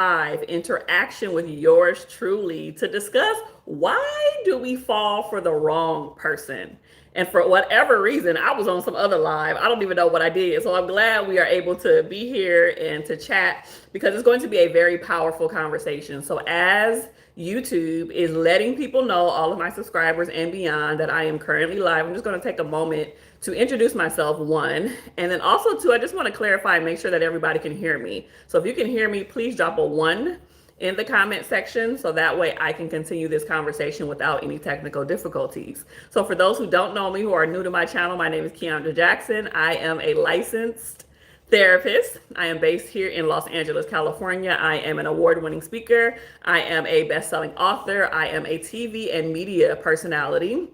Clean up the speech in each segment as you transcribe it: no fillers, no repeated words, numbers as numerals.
live interaction with yours truly to discuss why do we fall for the wrong person. And for whatever reason, I was on some other live. I don't even know what I did. So I'm glad we are able to be here and to chat because it's going to be a very powerful conversation. So as YouTube is letting people know, all of my subscribers and beyond, that I am currently live, I'm just going to take a moment to introduce myself, one, and then also two, I just want to clarify and make sure that everybody can hear me. So if you can hear me, please drop a one in the comment section so that way I can continue this conversation without any technical difficulties. So for those who don't know me, who are new to my channel, my name is Kiaundra Jackson. I am a licensed therapist. I am based here in Los Angeles, California. I am an award-winning speaker. I am a best-selling author. I am a TV and media personality.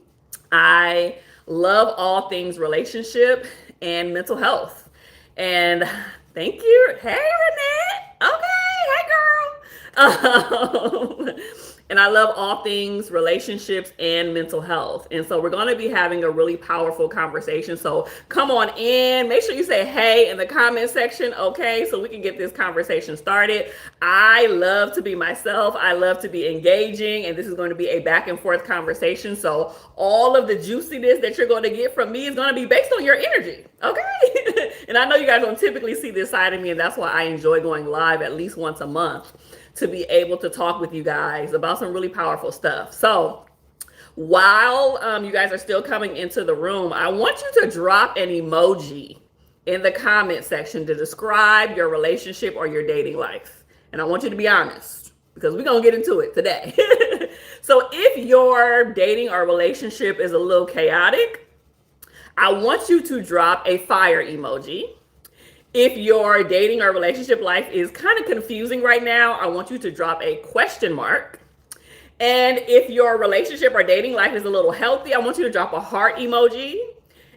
I love all things relationship and mental health. And thank you. Hey, Renee. Okay. Hey, girl. And I love all things relationships and mental health. And so we're going to be having a really powerful conversation. So come on in. Make sure you say hey in the comment section, okay? So we can get this conversation started. I love to be myself. I love to be engaging. And this is going to be a back and forth conversation. So all of the juiciness that you're going to get from me is going to be based on your energy, okay? And I know you guys don't typically see this side of me. And that's why I enjoy going live at least once a month, to be able to talk with you guys about some really powerful stuff. So while you guys are still coming into the room, I want you to drop an emoji in the comment section to describe your relationship or your dating life. And I want you to be honest because we're going to get into it today. So if your dating or relationship is a little chaotic, I want you to drop a fire emoji. If your dating or relationship life is kind of confusing right now, I want you to drop a question mark. And if your relationship or dating life is a little healthy, I want you to drop a heart emoji.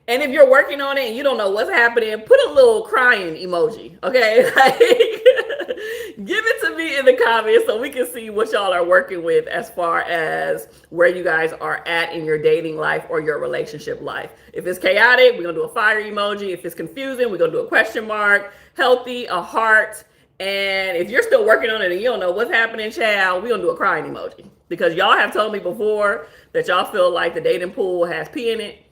And if you're working on it and you don't know what's happening, put a little crying emoji, okay? Like, give it to me in the comments so we can see what y'all are working with as far as where you guys are at in your dating life or your relationship life. If it's chaotic, we're gonna do a fire emoji. If it's confusing, we're gonna do a question mark. Healthy, a heart. And if you're still working on it and you don't know what's happening, child, we're gonna do a crying emoji. Because y'all have told me before that y'all feel like the dating pool has pee in it.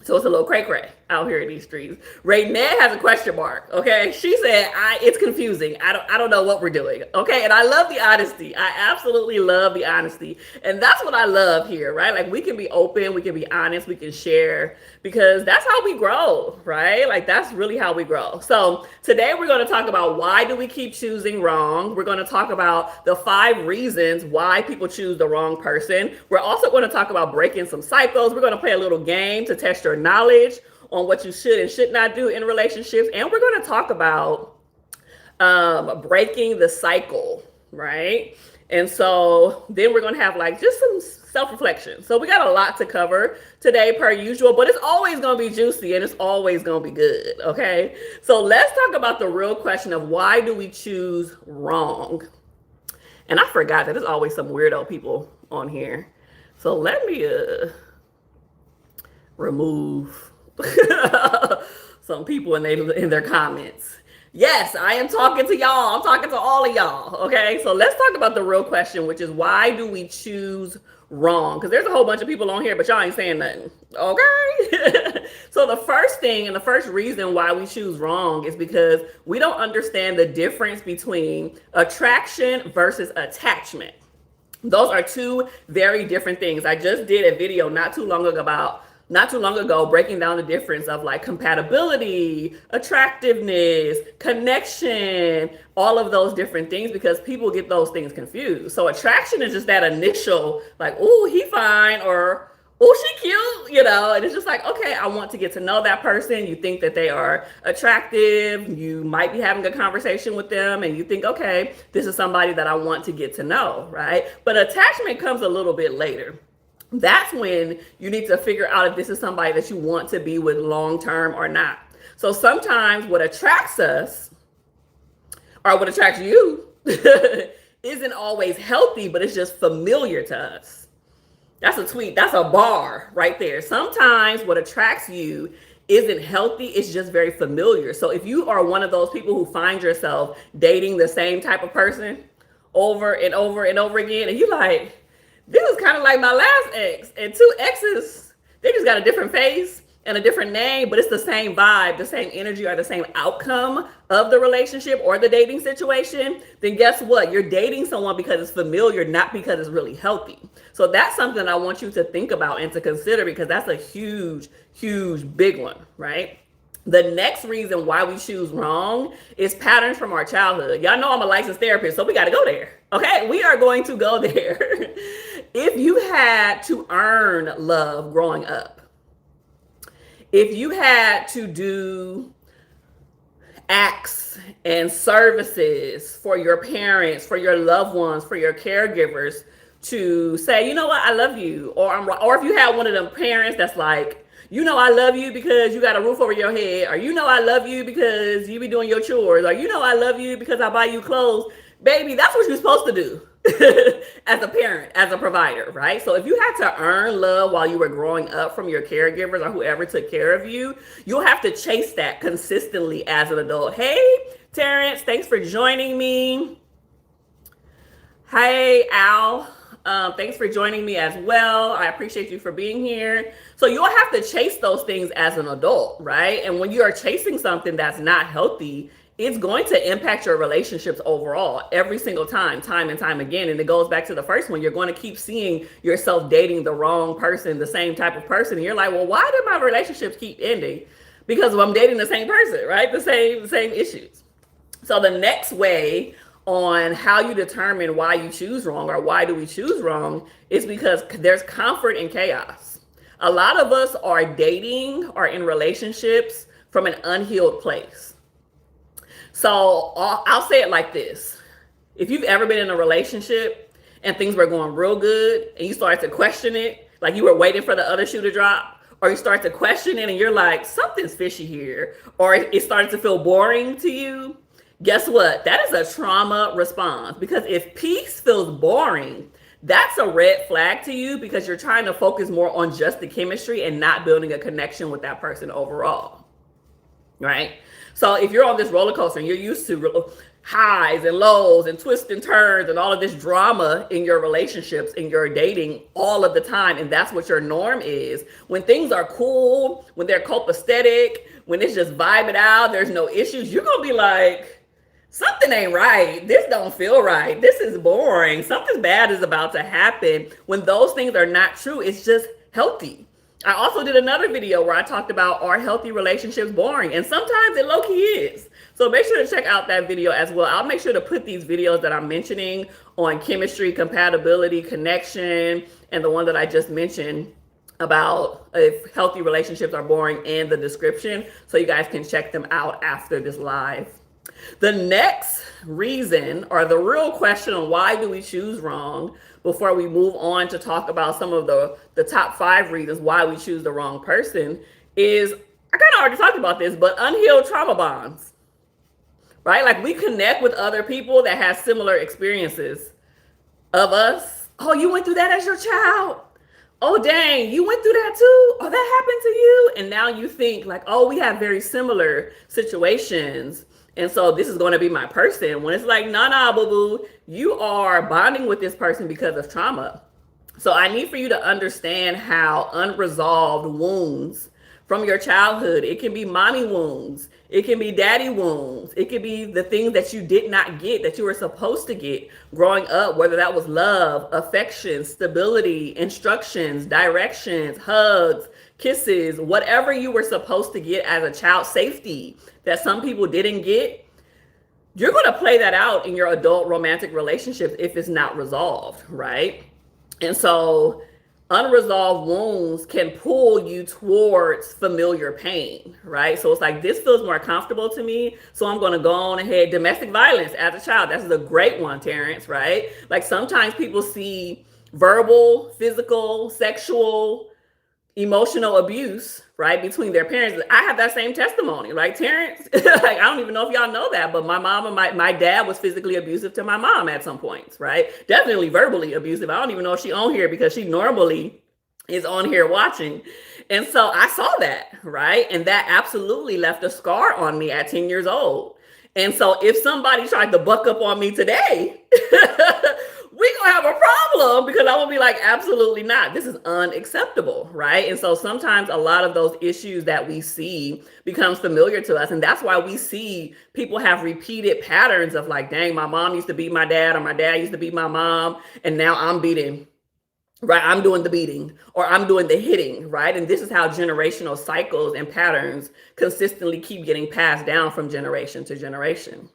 So it's a little cray-cray out here in these streets. Raynette has a question mark, okay? She said, it's confusing. I don't know what we're doing, okay? And I love the honesty. I absolutely love the honesty. And that's what I love here, right? Like, we can be open, we can be honest, we can share, because that's how we grow, right? Like, that's really how we grow. So today we're going to talk about why do we keep choosing wrong. We're going to talk about the 5 reasons why people choose the wrong person. We're also going to talk about breaking some cycles. We're going to play a little game to test your knowledge on what you should and should not do in relationships. And we're going to talk about breaking the cycle, right? And so then we're going to have like just some self-reflection. So we got a lot to cover today per usual, but it's always going to be juicy and it's always going to be good, okay? So let's talk about the real question of why do we choose wrong? And I forgot that there's always some weirdo people on here. So let me remove some people in their comments. Yes, I am talking to y'all. I'm talking to all of y'all. Okay, so let's talk about the real question, which is why do we choose wrong? Because there's a whole bunch of people on here, but y'all ain't saying nothing. Okay. So the first thing and the first reason why we choose wrong is because we don't understand the difference between attraction versus attachment. Those are two very different things. I just did a video not too long ago breaking down the difference of like compatibility, attractiveness, connection, all of those different things, because people get those things confused. So attraction is just that initial like, oh, he fine, or oh, she cute, you know, and it's just like, okay, I want to get to know that person. You think that they are attractive. You might be having a conversation with them and you think, okay, this is somebody that I want to get to know, right? But attachment comes a little bit later. That's when you need to figure out if this is somebody that you want to be with long term or not. So sometimes what attracts us or what attracts you isn't always healthy, but it's just familiar to us. That's a tweet. That's a bar right there. Sometimes what attracts you isn't healthy. It's just very familiar. So if you are one of those people who find yourself dating the same type of person over and over and over again. And you're like, this is kind of like my last ex. And two exes, they just got a different face and a different name, but it's the same vibe, the same energy, or the same outcome of the relationship or the dating situation. Then guess what? You're dating someone because it's familiar, not because it's really healthy. So that's something I want you to think about and to consider, because that's a huge, huge, big one, right? The next reason why we choose wrong is patterns from our childhood. Y'all know I'm a licensed therapist, so we got to go there. Okay, we are going to go there. If you had to earn love growing up, if you had to do acts and services for your parents, for your loved ones, for your caregivers, to say, you know what, I love you, or if you had one of them parents that's like, you know, I love you because you got a roof over your head, or you know, I love you because you be doing your chores, or you know, I love you because I buy you clothes. Baby, that's what you're supposed to do as a parent, as a provider, right? So if you had to earn love while you were growing up from your caregivers or whoever took care of you, you'll have to chase that consistently as an adult. Hey, Terrence, thanks for joining me. Hey, Al. Thanks for joining me as well. I appreciate you for being here. So you'll have to chase those things as an adult, right? And when you are chasing something that's not healthy, it's going to impact your relationships overall every single time and time again. And it goes back to the first one. You're going to keep seeing yourself dating the wrong person, the same type of person. And you're like, well, why do my relationships keep ending? Because I'm dating the same person, right? The same issues. So the next way on how you determine why you choose wrong, or why do we choose wrong, is because there's comfort in chaos. A lot of us are dating or in relationships from an unhealed place. So I'll say it like this. If you've ever been in a relationship and things were going real good and you started to question it, like you were waiting for the other shoe to drop, or you start to question it and you're like, something's fishy here, or it started to feel boring to you, guess what? That is a trauma response. Because if peace feels boring, that's a red flag to you, because you're trying to focus more on just the chemistry and not building a connection with that person overall, right? So if you're on this roller coaster and you're used to highs and lows and twists and turns and all of this drama in your relationships, in your dating all of the time, and that's what your norm is, when things are cool, when they're copacetic, when it's just vibing out, there's no issues, you're going to be like, something ain't right. This don't feel right. This is boring. Something bad is about to happen. When those things are not true, it's just healthy. I also did another video where I talked about, are healthy relationships boring? And sometimes it low-key is. So make sure to check out that video as well. I'll make sure to put these videos that I'm mentioning on chemistry, compatibility, connection, and the one that I just mentioned about if healthy relationships are boring in the description, so you guys can check them out after this live. The next reason, or the real question on why do we choose wrong, before we move on to talk about some of the top 5 reasons why we choose the wrong person, is, I kind of already talked about this, but unhealed trauma bonds, right? Like we connect with other people that have similar experiences of us. Oh, you went through that as your child. Oh, dang, you went through that too? Oh, that happened to you? And now you think like, oh, we have very similar situations, and so this is going to be my person. When it's like, nah, boo-boo, you are bonding with this person because of trauma. So I need for you to understand how unresolved wounds from your childhood, it can be mommy wounds, it can be daddy wounds, it could be the things that you did not get that you were supposed to get growing up, whether that was love, affection, stability, instructions, directions, hugs, kisses, whatever you were supposed to get as a child, safety that some people didn't get. You're going to play that out in your adult romantic relationships if it's not resolved, right? And so unresolved wounds can pull you towards familiar pain, right? So it's like, this feels more comfortable to me, so I'm going to go on ahead. Domestic violence as a child, that's a great one, Terrence, right? Like sometimes people see verbal, physical, sexual, emotional abuse, right, between their parents. I have that same testimony, right, Terrence? Like, I don't even know if y'all know that, but my mom and my dad was physically abusive to my mom at some points, right? Definitely verbally abusive. I don't even know if she's on here, because she normally is on here watching. And so I saw that, right? And that absolutely left a scar on me at 10 years old. And so if somebody tried to buck up on me today, them because I will be like, absolutely not. This is unacceptable, right? And so sometimes a lot of those issues that we see becomes familiar to us. And that's why we see people have repeated patterns of like, dang, my mom used to beat my dad, or my dad used to beat my mom, and now I'm beating, right? I'm doing the beating, or I'm doing the hitting, right? And this is how generational cycles and patterns consistently keep getting passed down from generation to generation.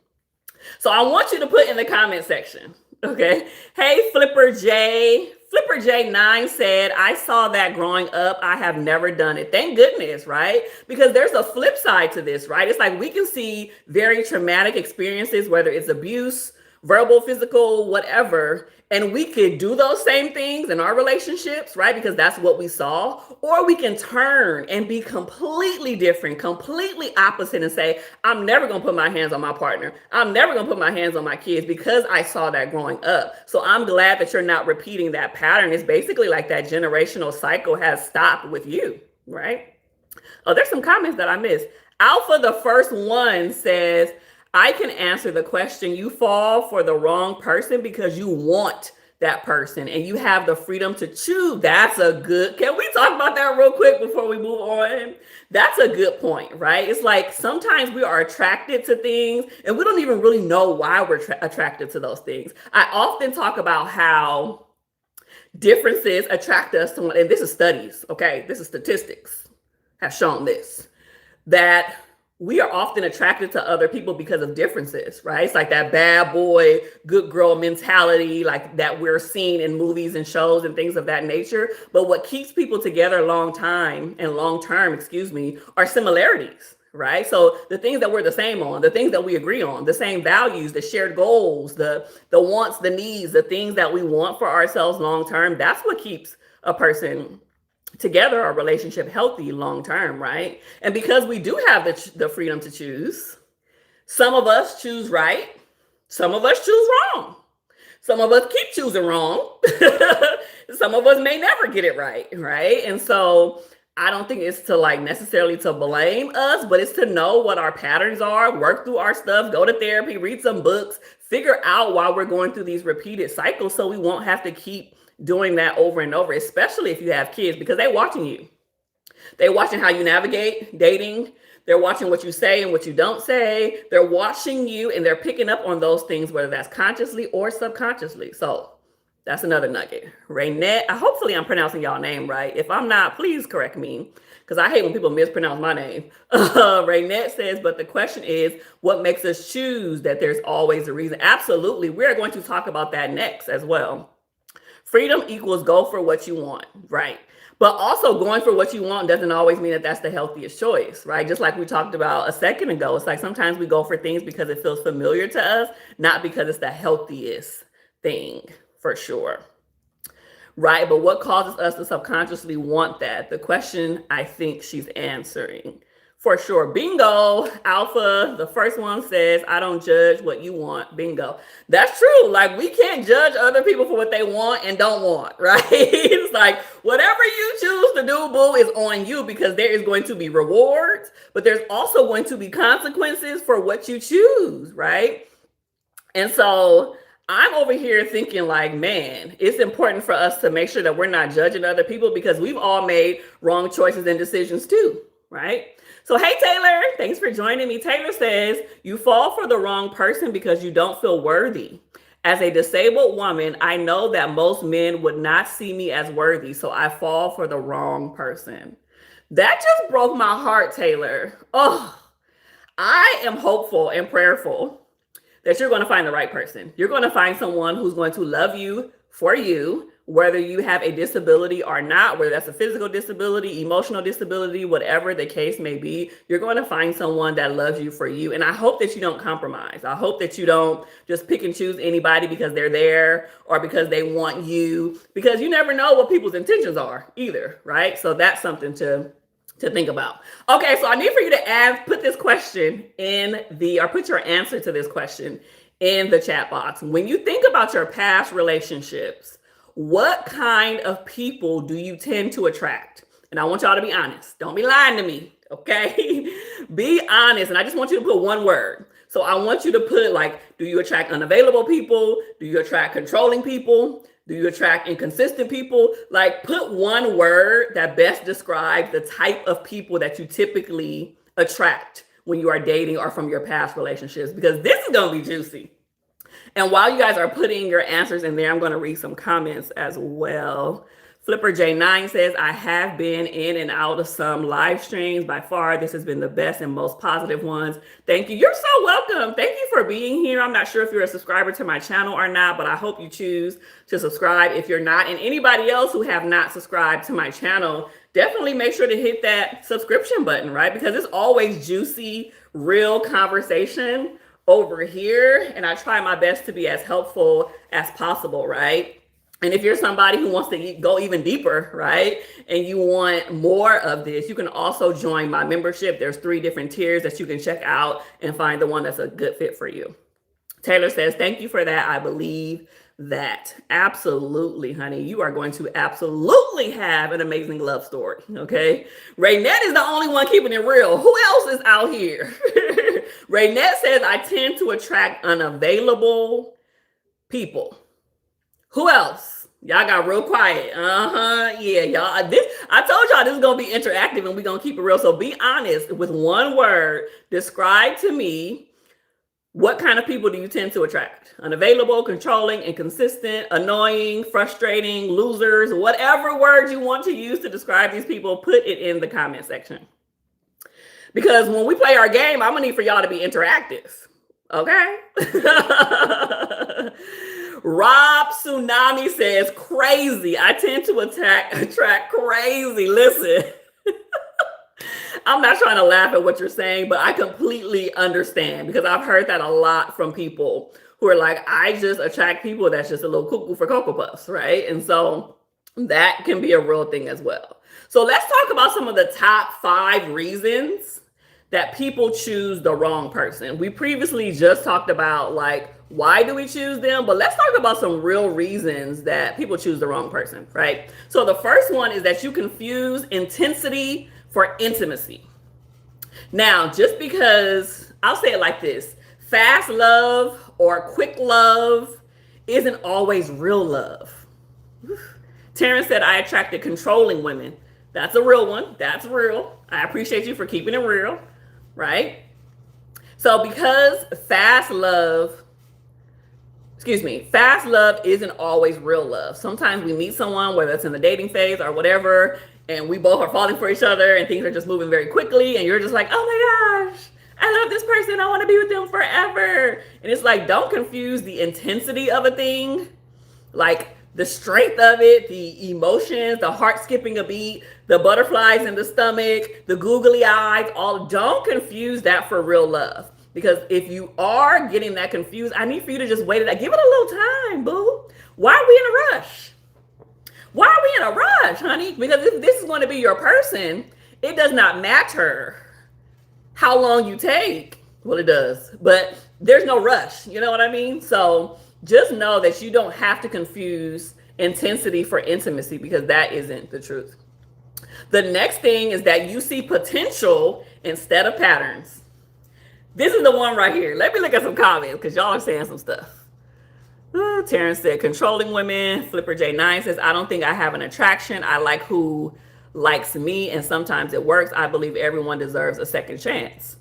So I want you to put in the comment section, okay? Hey, Flipper J. Flipper J9 said, I saw that growing up. I have never done it. Thank goodness, right? Because there's a flip side to this, right? It's like we can see very traumatic experiences, whether it's abuse, verbal, physical, whatever, and we could do those same things in our relationships, right? Because that's what we saw. Or we can turn and be completely different, completely opposite, and say, I'm never going to put my hands on my partner. I'm never going to put my hands on my kids because I saw that growing up. So I'm glad that you're not repeating that pattern. It's basically like that generational cycle has stopped with you, right? Oh, there's some comments that I missed. Alpha, the first one, says, I can answer the question. You fall for the wrong person because you want that person and you have the freedom to choose. That's a good, can we talk about that real quick before we move on? That's a good point, right? It's like sometimes we are attracted to things and we don't even really know why we're attracted to those things. I often talk about how differences attract us to, and this is studies, okay? This is statistics have shown this, that we are often attracted to other people because of differences, right? It's like that bad boy, good girl mentality, like that we're seeing in movies and shows and things of that nature. But what keeps people together long term, are similarities, right? So the things that we're the same on, the things that we agree on, the same values, the shared goals, the wants, the needs, the things that we want for ourselves long term, that's what keeps a person together, our relationship healthy long term, right? And because we do have the freedom to choose, some of us choose right, some of us choose wrong, some of us keep choosing wrong, some of us may never get it right, right? And so I don't think it's to like necessarily to blame us, but it's to know what our patterns are, work through our stuff, go to therapy, read some books, figure out why we're going through these repeated cycles so we won't have to keep doing that over and over, especially if you have kids, because they're watching you. They're watching how you navigate dating. They're watching what you say and what you don't say. They're watching you and they're picking up on those things, whether that's consciously or subconsciously. So that's another nugget. Raynette, hopefully I'm pronouncing y'all name right. If I'm not, please correct me, because I hate when people mispronounce my name. Raynette says, but the question is, what makes us choose that there's always a reason? Absolutely. We're going to talk about that next as well. Freedom equals go for what you want, right? But also going for what you want doesn't always mean that that's the healthiest choice, right? Just like we talked about a second ago, it's like sometimes we go for things because it feels familiar to us, not because it's the healthiest thing, for sure, right? But what causes us to subconsciously want that? The question I think she's answering. For sure. Bingo. Alpha, the first one says, I don't judge what you want. Bingo. That's true. Like we can't judge other people for what they want and don't want, right? It's like whatever you choose to do, boo, is on you because there is going to be rewards, but there's also going to be consequences for what you choose, right? And so I'm over here thinking like, man, it's important for us to make sure that we're not judging other people because we've all made wrong choices and decisions too, right? So, hey, Taylor, thanks for joining me. Taylor says, you fall for the wrong person because you don't feel worthy. As a disabled woman, I know that most men would not see me as worthy, so I fall for the wrong person. That just broke my heart, Taylor. Oh, I am hopeful and prayerful that you're going to find the right person. You're going to find someone who's going to love you for you, whether you have a disability or not, whether that's a physical disability, emotional disability, whatever the case may be, you're going to find someone that loves you for you. And I hope that you don't compromise. I hope that you don't just pick and choose anybody because they're there or because they want you, because you never know what people's intentions are either, right? So that's something to think about. Okay, so I need for you to put this question put your answer to this question in the chat box. When you think about your past relationships, what kind of people do you tend to attract? And I want y'all to be honest. Don't be lying to me, okay? Be honest. And I just want you to put one word. So I want you to put like, do you attract unavailable people? Do you attract controlling people? Do you attract inconsistent people? Like, put one word that best describes the type of people that you typically attract when you are dating or from your past relationships, because this is going to be juicy. And while you guys are putting your answers in there, I'm going to read some comments as well. Flipper J9 says, I have been in and out of some live streams. By far, this has been the best and most positive ones. Thank you. You're so welcome. Thank you for being here. I'm not sure if you're a subscriber to my channel or not, but I hope you choose to subscribe if you're not. And anybody else who have not subscribed to my channel, definitely make sure to hit that subscription button, right? Because it's always juicy, real conversation over here. And I try my best to be as helpful as possible, right? And if you're somebody who wants to go even deeper, right, and you want more of this, you can also join my membership. There's 3 different tiers that you can check out and find the one that's a good fit for you. Taylor says, thank you for that. I believe that. Absolutely, honey. You are going to absolutely have an amazing love story, okay? Raynette is the only one keeping it real. Who else is out here? Raynette says, I tend to attract unavailable people. Who else? Y'all got real quiet. Yeah, y'all. I told y'all this is going to be interactive and we're going to keep it real. So be honest with one word. Describe to me, what kind of people do you tend to attract? Unavailable, controlling, inconsistent, annoying, frustrating, losers, whatever word you want to use to describe these people, put it in the comment section. Because when we play our game, I'm going to need for y'all to be interactive. Okay? Rob Tsunami says, crazy. I tend to attract crazy. Listen, I'm not trying to laugh at what you're saying, but I completely understand, because I've heard that a lot from people who are like, I just attract people that's just a little cuckoo for Cocoa Puffs, right? And so that can be a real thing as well. So let's talk about some of the top 5 reasons that people choose the wrong person. We previously just talked about, like, why do we choose them? But let's talk about some real reasons that people choose the wrong person, right? So the first one is that you confuse intensity for intimacy. Now, just because, I'll say it like this, fast love or quick love isn't always real love. Terrence said, I attracted controlling women. That's a real one. That's real. I appreciate you for keeping it real, right? So because fast love isn't always real love. Sometimes we meet someone, whether it's in the dating phase or whatever, and we both are falling for each other and things are just moving very quickly. And you're just like, oh my gosh, I love this person. I want to be with them forever. And it's like, don't confuse the intensity of a thing, like the strength of it, the emotions, the heart skipping a beat, the butterflies in the stomach, the googly eyes, don't confuse that for real love. Because if you are getting that confused, I need for you to just wait it out. Give it a little time, boo. Why are we in a rush? Why are we in a rush, honey? Because if this is going to be your person, it does not matter how long you take. Well, it does, but there's no rush. You know what I mean? So just know that you don't have to confuse intensity for intimacy, because that isn't the truth. The next thing is that you see potential instead of patterns. This is the one right here. Let me look at some comments, because y'all are saying some stuff. Terrence said, controlling women. Flipper J9 says, I don't think I have an attraction. I like who likes me, and sometimes it works. I believe everyone deserves a second chance.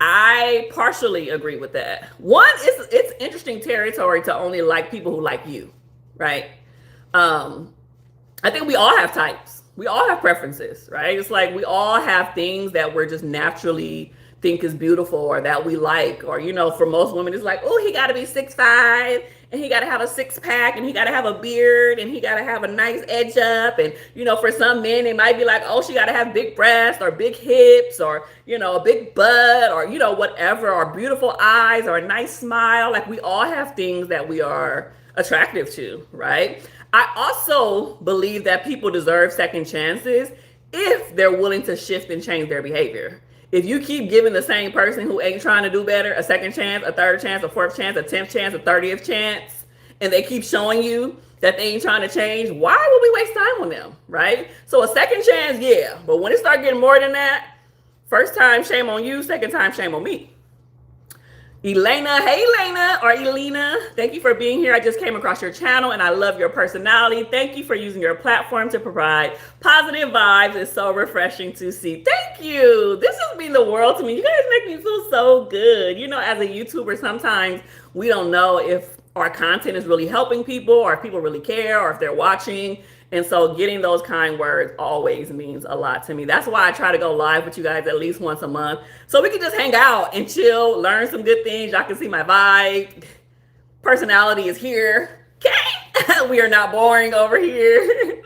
I partially agree with that. One, it's interesting territory to only like people who like you, right? I think we all have types. We all have preferences, right? It's like we all have things that we're just naturally think is beautiful or that we like. Or, you know, for most women, it's like, oh, he got to be 6'5", and he got to have a 6-pack, and he got to have a beard, and he got to have a nice edge up. And, you know, for some men, it might be like, oh, she got to have big breasts or big hips or, you know, a big butt or, you know, whatever, or beautiful eyes or a nice smile. Like, we all have things that we are attractive to, right? I also believe that people deserve second chances if they're willing to shift and change their behavior. If you keep giving the same person who ain't trying to do better a second chance, a third chance, a fourth chance, a 10th chance, a 30th chance, and they keep showing you that they ain't trying to change, why would we waste time on them, right? So a second chance, yeah. But when it starts getting more than that, first time, shame on you. Second time, shame on me. Elena, hey Elena or Elena, thank you for being here. I just came across your channel and I love your personality. Thank you for using your platform to provide positive vibes. It's so refreshing to see. Thank you. This has mean the world to me. You guys make me feel so good. You know, as a YouTuber, sometimes we don't know if our content is really helping people or if people really care or if they're watching. And so getting those kind words always means a lot to me. That's why I try to go live with you guys at least once a month so we can just hang out and chill, learn some good things. Y'all can see my vibe. Personality is here. Okay. We are not boring over here.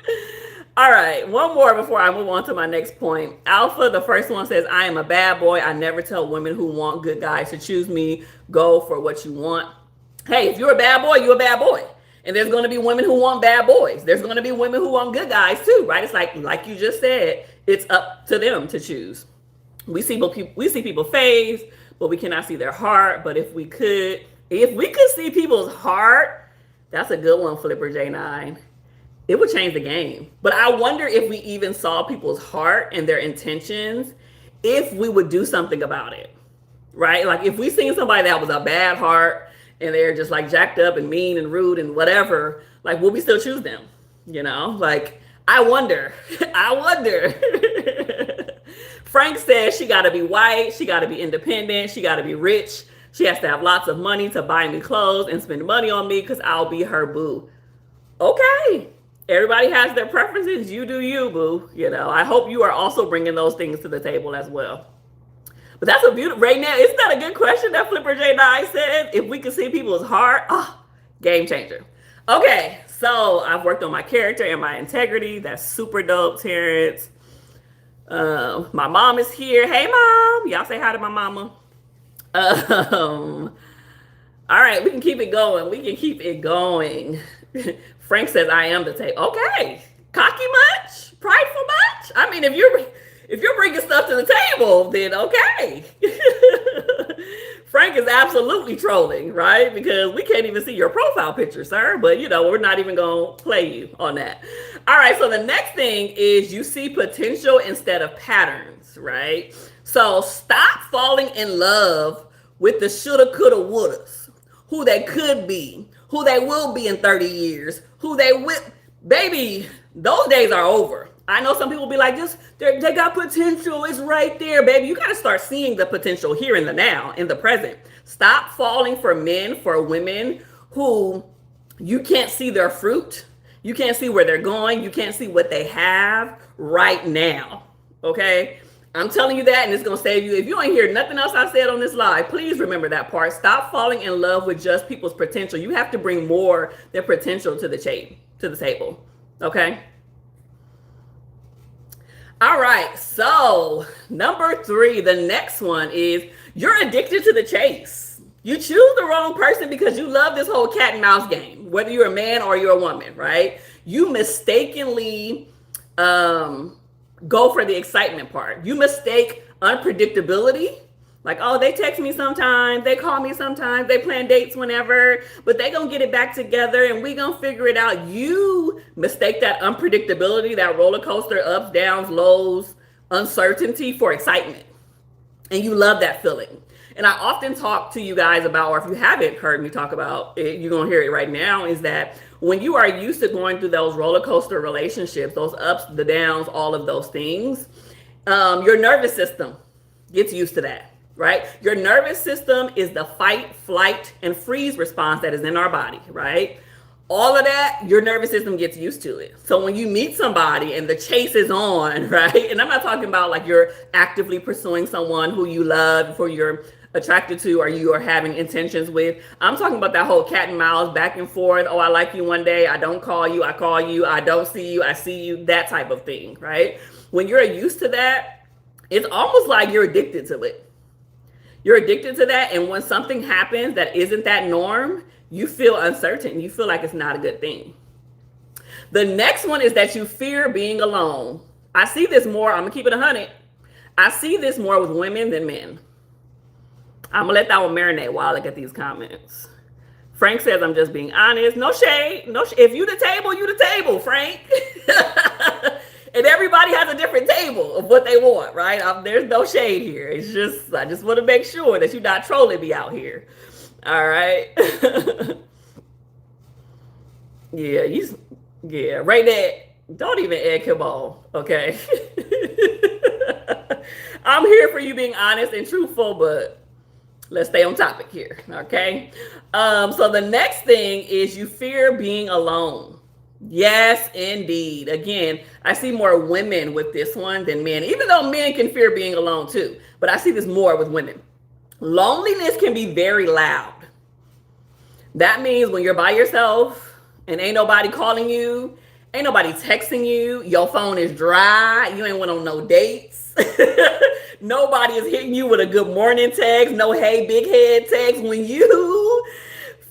All right, one more before I move on to my next point. Alpha, the first one says, I am a bad boy. I never tell women who want good guys to choose me. Go for what you want. Hey, if you're a bad boy, you're a bad boy. And there's going to be women who want bad boys. There's going to be women who want good guys too, right? It's like you just said, it's up to them to choose. We see people face, but we cannot see their heart. But if we could see people's heart, that's a good one, Flipper J9. It would change the game. But I wonder if we even saw people's heart and their intentions, if we would do something about it, right? Like if we seen somebody that was a bad heart, and they're just like jacked up and mean and rude and whatever, like, will we still choose them? You know, like, I wonder. Frank says she got to be white. She got to be independent. She got to be rich. She has to have lots of money to buy me clothes and spend money on me because I'll be her boo. Okay. Everybody has their preferences. You do you, boo. You know, I hope you are also bringing those things to the table as well. But that's a beautiful, right now, isn't that a good question that Flipper J9 said? If we could see people's heart, game changer. Okay, so I've worked on my character and my integrity. That's super dope, Terrence. My mom is here. Hey, Mom. Y'all say hi to my mama. All right, we can keep it going. Frank says, I am the tape. Okay, cocky much? Prideful much? I mean, if you're bringing stuff to the table, then okay. Frank is absolutely trolling, right? Because we can't even see your profile picture, sir. But, you know, we're not even going to play you on that. All right. So the next thing is you see potential instead of patterns, right? So stop falling in love with the shoulda, coulda, wouldas, who they could be, who they will be in 30 years, who they will. Baby, those days are over. I know some people be like, they got potential. It's right there, baby. You got to start seeing the potential here in the now, in the present. Stop falling for men, for women who you can't see their fruit. You can't see where they're going. You can't see what they have right now. Okay? I'm telling you that, and it's going to save you. If you ain't hear nothing else I said on this live, please remember that part. Stop falling in love with just people's potential. You have to bring more their potential to the table. Okay? All right, so number 3, the next one is you're addicted to the chase. You choose the wrong person because you love this whole cat and mouse game, whether you're a man or you're a woman, right? You mistakenly go for the excitement part. You mistake unpredictability. Like, oh, they text me sometimes, they call me sometimes, they plan dates whenever, but they gonna get it back together and we gonna figure it out. You mistake that unpredictability, that roller coaster, ups, downs, lows, uncertainty for excitement. And you love that feeling. And I often talk to you guys about, or if you haven't heard me talk about it, you're gonna hear it right now, is that when you are used to going through those roller coaster relationships, those ups, the downs, all of those things, your nervous system gets used to that. Right? Your nervous system is the fight, flight, and freeze response that is in our body, right? All of that, your nervous system gets used to it. So when you meet somebody and the chase is on, right? And I'm not talking about like you're actively pursuing someone who you love, who you're attracted to, or you are having intentions with. I'm talking about that whole cat and mouse, back and forth. Oh, I like you one day. I don't call you. I call you. I don't see you. I see you. That type of thing, right? When you're used to that, it's almost like you're addicted to it. You're addicted to that. And when something happens that isn't that norm, you feel uncertain. You feel like it's not a good thing. The next one is that you fear being alone. I see this more. I'm going to keep it 100. I see this more with women than men. I'm going to let that one marinate while I look at these comments. Frank says, I'm just being honest. No shade. If you the table, you the table, Frank. And everybody has a different table of what they want, right? There's no shade here. It's just, I just want to make sure that you're not trolling me out here. All right. Yeah, right there. Don't even egg him on, okay? I'm here for you being honest and truthful, but let's stay on topic here, okay? So the next thing is you fear being alone. Yes, indeed. Again, I see more women with this one than men, even though men can fear being alone too. But I see this more with women. Loneliness can be very loud. That means when you're by yourself and ain't nobody calling you, ain't nobody texting you, your phone is dry, you ain't went on no dates. Nobody is hitting you with a good morning text, no hey big head text. When you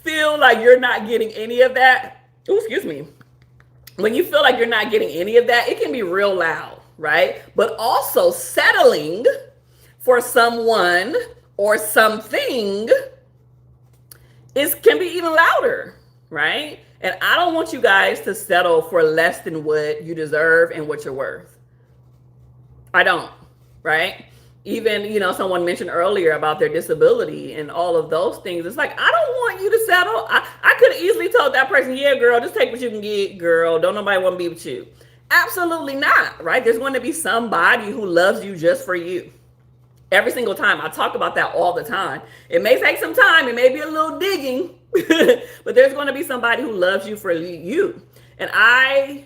feel like you're not getting any of that, excuse me. When you feel like you're not getting any of that, it can be real loud, right? But also settling for someone or something can be even louder, right? And I don't want you guys to settle for less than what you deserve and what you're worth. I don't, right? Even, someone mentioned earlier about their disability and all of those things. It's like, I don't want you to settle. I could have easily told that person, yeah, girl, just take what you can get, girl. Don't nobody want to be with you. Absolutely not, right? There's going to be somebody who loves you just for you. Every single time. I talk about that all the time. It may take some time. It may be a little digging, but there's going to be somebody who loves you for you. And I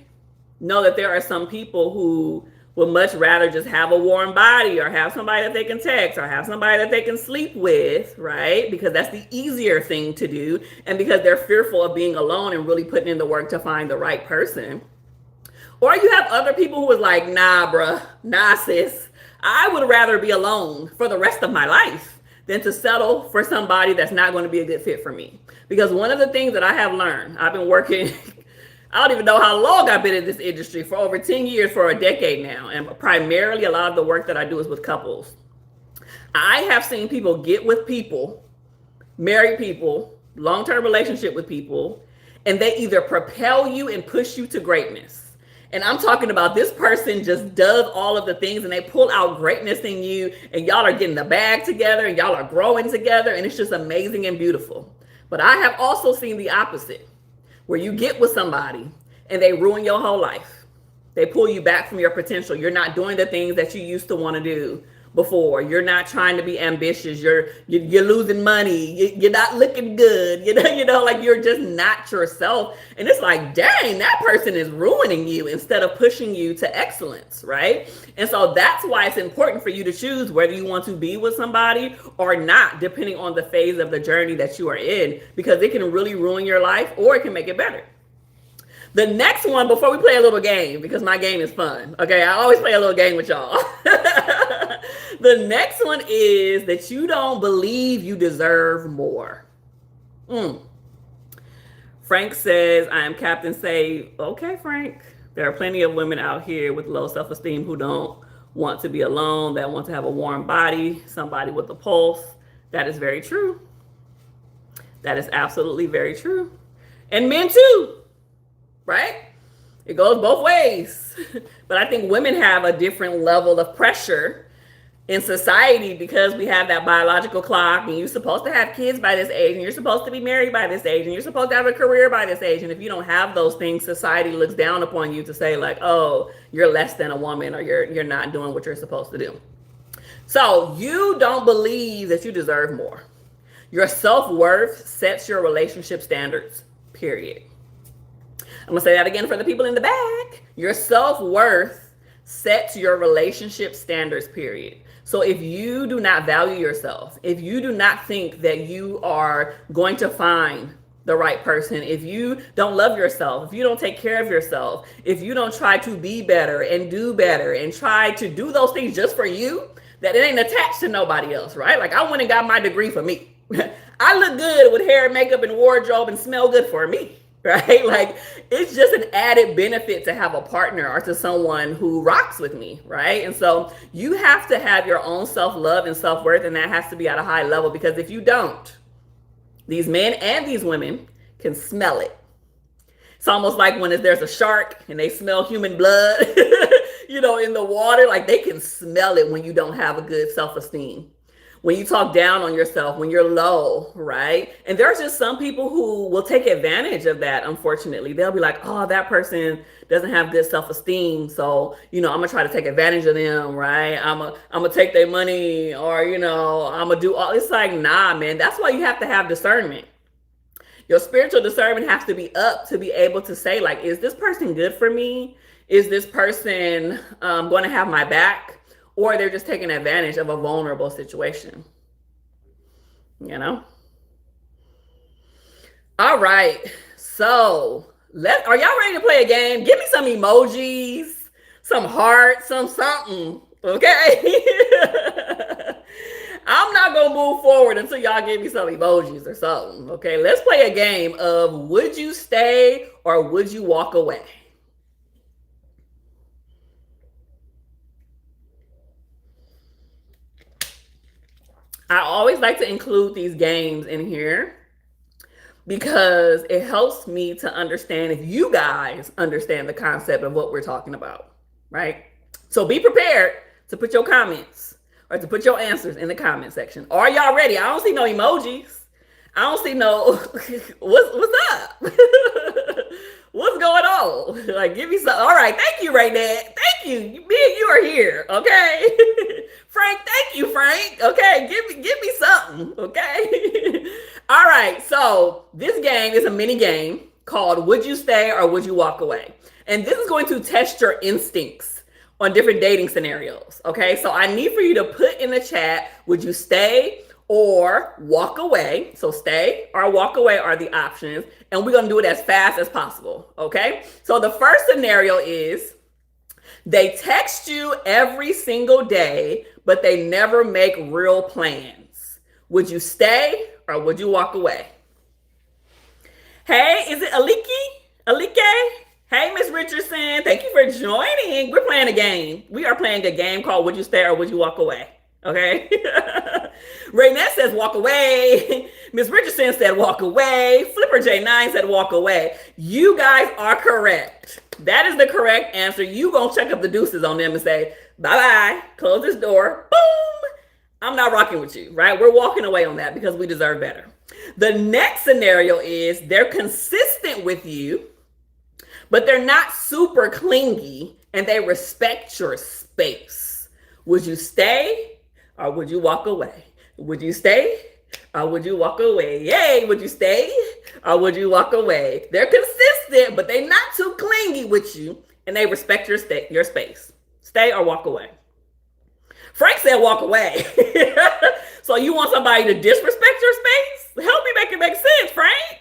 know that there are some people who would much rather just have a warm body or have somebody that they can text or have somebody that they can sleep with, right? Because that's the easier thing to do. And because they're fearful of being alone and really putting in the work to find the right person. Or you have other people who is like, nah, bruh, nah, sis. I would rather be alone for the rest of my life than to settle for somebody that's not going to be a good fit for me. Because one of the things that I have learned, I've been working, I don't even know how long I've been in this industry, for over 10 years, for a decade now. And primarily a lot of the work that I do is with couples. I have seen people get with people, married people, long-term relationship with people, and they either propel you and push you to greatness. And I'm talking about this person just does all of the things and they pull out greatness in you and y'all are getting the bag together and y'all are growing together and it's just amazing and beautiful. But I have also seen the opposite, where you get with somebody and they ruin your whole life. They pull you back from your potential. You're not doing the things that you used to want to do before. You're not trying to be ambitious. You're losing money. You're not looking good. Like you're just not yourself. And it's like, dang, that person is ruining you instead of pushing you to excellence, right? And so that's why it's important for you to choose whether you want to be with somebody or not, depending on the phase of the journey that you are in, because it can really ruin your life or it can make it better. The next one, before we play a little game, because my game is fun. Okay, I always play a little game with y'all. The next one is that you don't believe you deserve more. Frank says, I am Captain Save. Okay, Frank. There are plenty of women out here with low self-esteem who don't want to be alone, that want to have a warm body, somebody with a pulse. That is very true. That is absolutely very true. And men too. Right? It goes both ways. But I think women have a different level of pressure in society because we have that biological clock and you're supposed to have kids by this age and you're supposed to be married by this age and you're supposed to have a career by this age. And if you don't have those things, society looks down upon you to say like, oh, you're less than a woman or you're not doing what you're supposed to do. So you don't believe that you deserve more. Your self-worth sets your relationship standards, period. I'm gonna say that again for the people in the back. Your self-worth sets your relationship standards, period. So if you do not value yourself, if you do not think that you are going to find the right person, if you don't love yourself, if you don't take care of yourself, if you don't try to be better and try to do those things just for you, that it ain't attached to nobody else, right? Like I went and got my degree for me. I look good with hair, makeup, and wardrobe and smell good for me. Right? Like it's just an added benefit to have a partner or to someone who rocks with me. Right? And so you have to have your own self-love and self-worth, and that has to be at a high level, because if you don't, these men and these women can smell it. It's almost like when there's a shark and they smell human blood, in the water, like they can smell it when you don't have a good self esteem. When you talk down on yourself, when you're low, right? And there's just some people who will take advantage of that, unfortunately. They'll be like, oh, that person doesn't have good self esteem. So, I'm going to try to take advantage of them, right? I'm going to take their money or, I'm going to do all. It's like, nah, man, that's why you have to have discernment. Your spiritual discernment has to be up to be able to say, like, is this person good for me? Is this person going to have my back? Or they're just taking advantage of a vulnerable situation. All right. So are y'all ready to play a game? Give me some emojis, some hearts, some something. Okay. I'm not going to move forward until y'all give me some emojis or something. Okay. Let's play a game of would you stay or would you walk away? I always like to include these games in here because it helps me to understand if you guys understand the concept of what we're talking about, right? So be prepared to put your comments or to put your answers in the comment section. Are y'all ready? I don't see no emojis. I don't see no what's up? What's going on? Like, give me some. All right, thank you, Ray Dad. Thank you. Me and you are here. Okay. Frank, thank you, Frank. Okay, give me something. Okay. All right. So this game is a mini game called Would You Stay or Would You Walk Away? And this is going to test your instincts on different dating scenarios. Okay. So I need for you to put in the chat, would you stay or walk away? So stay or walk away are the options. And we're going to do it as fast as possible. Okay. So the first scenario is they text you every single day, but they never make real plans. Would you stay or would you walk away? Hey, is it Alike? Hey, Miss Richardson. Thank you for joining. We're playing a game. We are playing a game called Would You Stay or Would You Walk Away? Okay. Raynette says walk away. Miss Richardson said walk away. Flipper J9 said walk away. You guys are correct. That is the correct answer. You gonna check up the deuces on them and say, bye-bye, close this door, boom. I'm not rocking with you, right? We're walking away on that because we deserve better. The next scenario is they're consistent with you, but they're not super clingy and they respect your space. Would you stay or would you walk away? Would you stay or would you walk away? Yay, would you stay or would you walk away? They're consistent, but they're not too clingy with you and they respect your space. Stay or walk away. Frank said walk away. So you want somebody to disrespect your space? Help me make it make sense, Frank.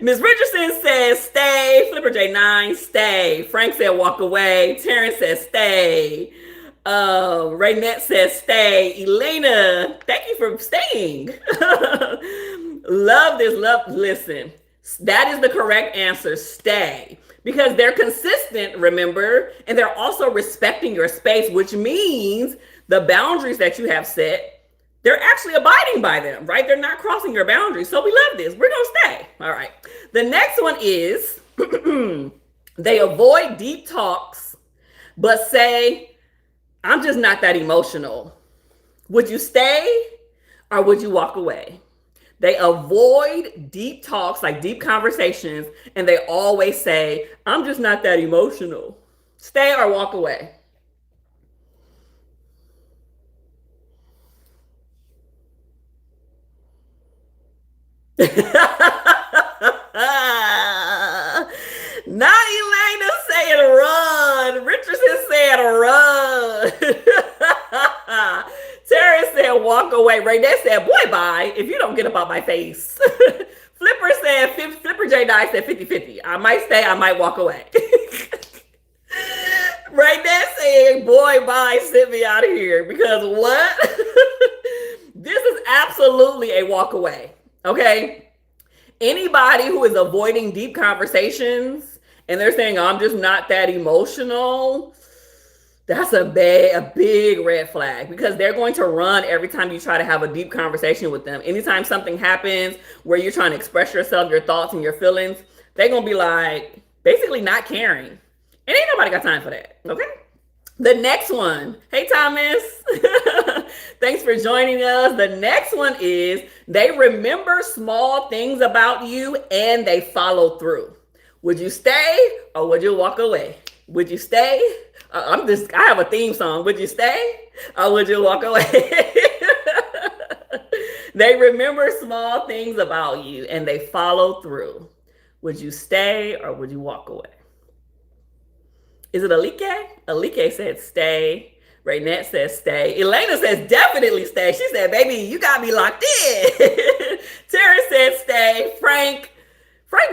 Miss Richardson says stay. Flipper J9, stay. Frank said walk away. Terrence says stay. Raynette says stay. Elena, thank you for staying. Love this. Listen, that is the correct answer. Stay. Because they're consistent, remember, and they're also respecting your space, which means the boundaries that you have set, they're actually abiding by them, right? They're not crossing your boundaries. So we love this. We're going to stay. All right. The next one is they avoid deep talks, but say, I'm just not that emotional. Would you stay or would you walk away? They avoid deep talks, like deep conversations, and they always say, I'm just not that emotional. Stay or walk away. Not Elena saying run. Richardson said run. Terry said walk away. Raynette said boy bye if you don't get up out my face. Flipper J9 said 50-50. I might stay, I might walk away. Raynette said boy bye, send me out of here. Because what? This is absolutely a walk away. Okay. Anybody who is avoiding deep conversations and they're saying, I'm just not that emotional, That's a big red flag because they're going to run every time you try to have a deep conversation with them. Anytime something happens where you're trying to express yourself, your thoughts and your feelings, they're going to be like basically not caring. And ain't nobody got time for that. Okay. The next one. Hey, Thomas. Thanks for joining us. The next one is they remember small things about you and they follow through. Would you stay or would you walk away? Would you stay? I have a theme song. Would you stay or would you walk away? They remember small things about you and they follow through. Would you stay or would you walk away? Is it Alike? Alike said stay. Raynette says stay. Elena says definitely stay. She said, baby, you got me locked in. Terry said stay. Frank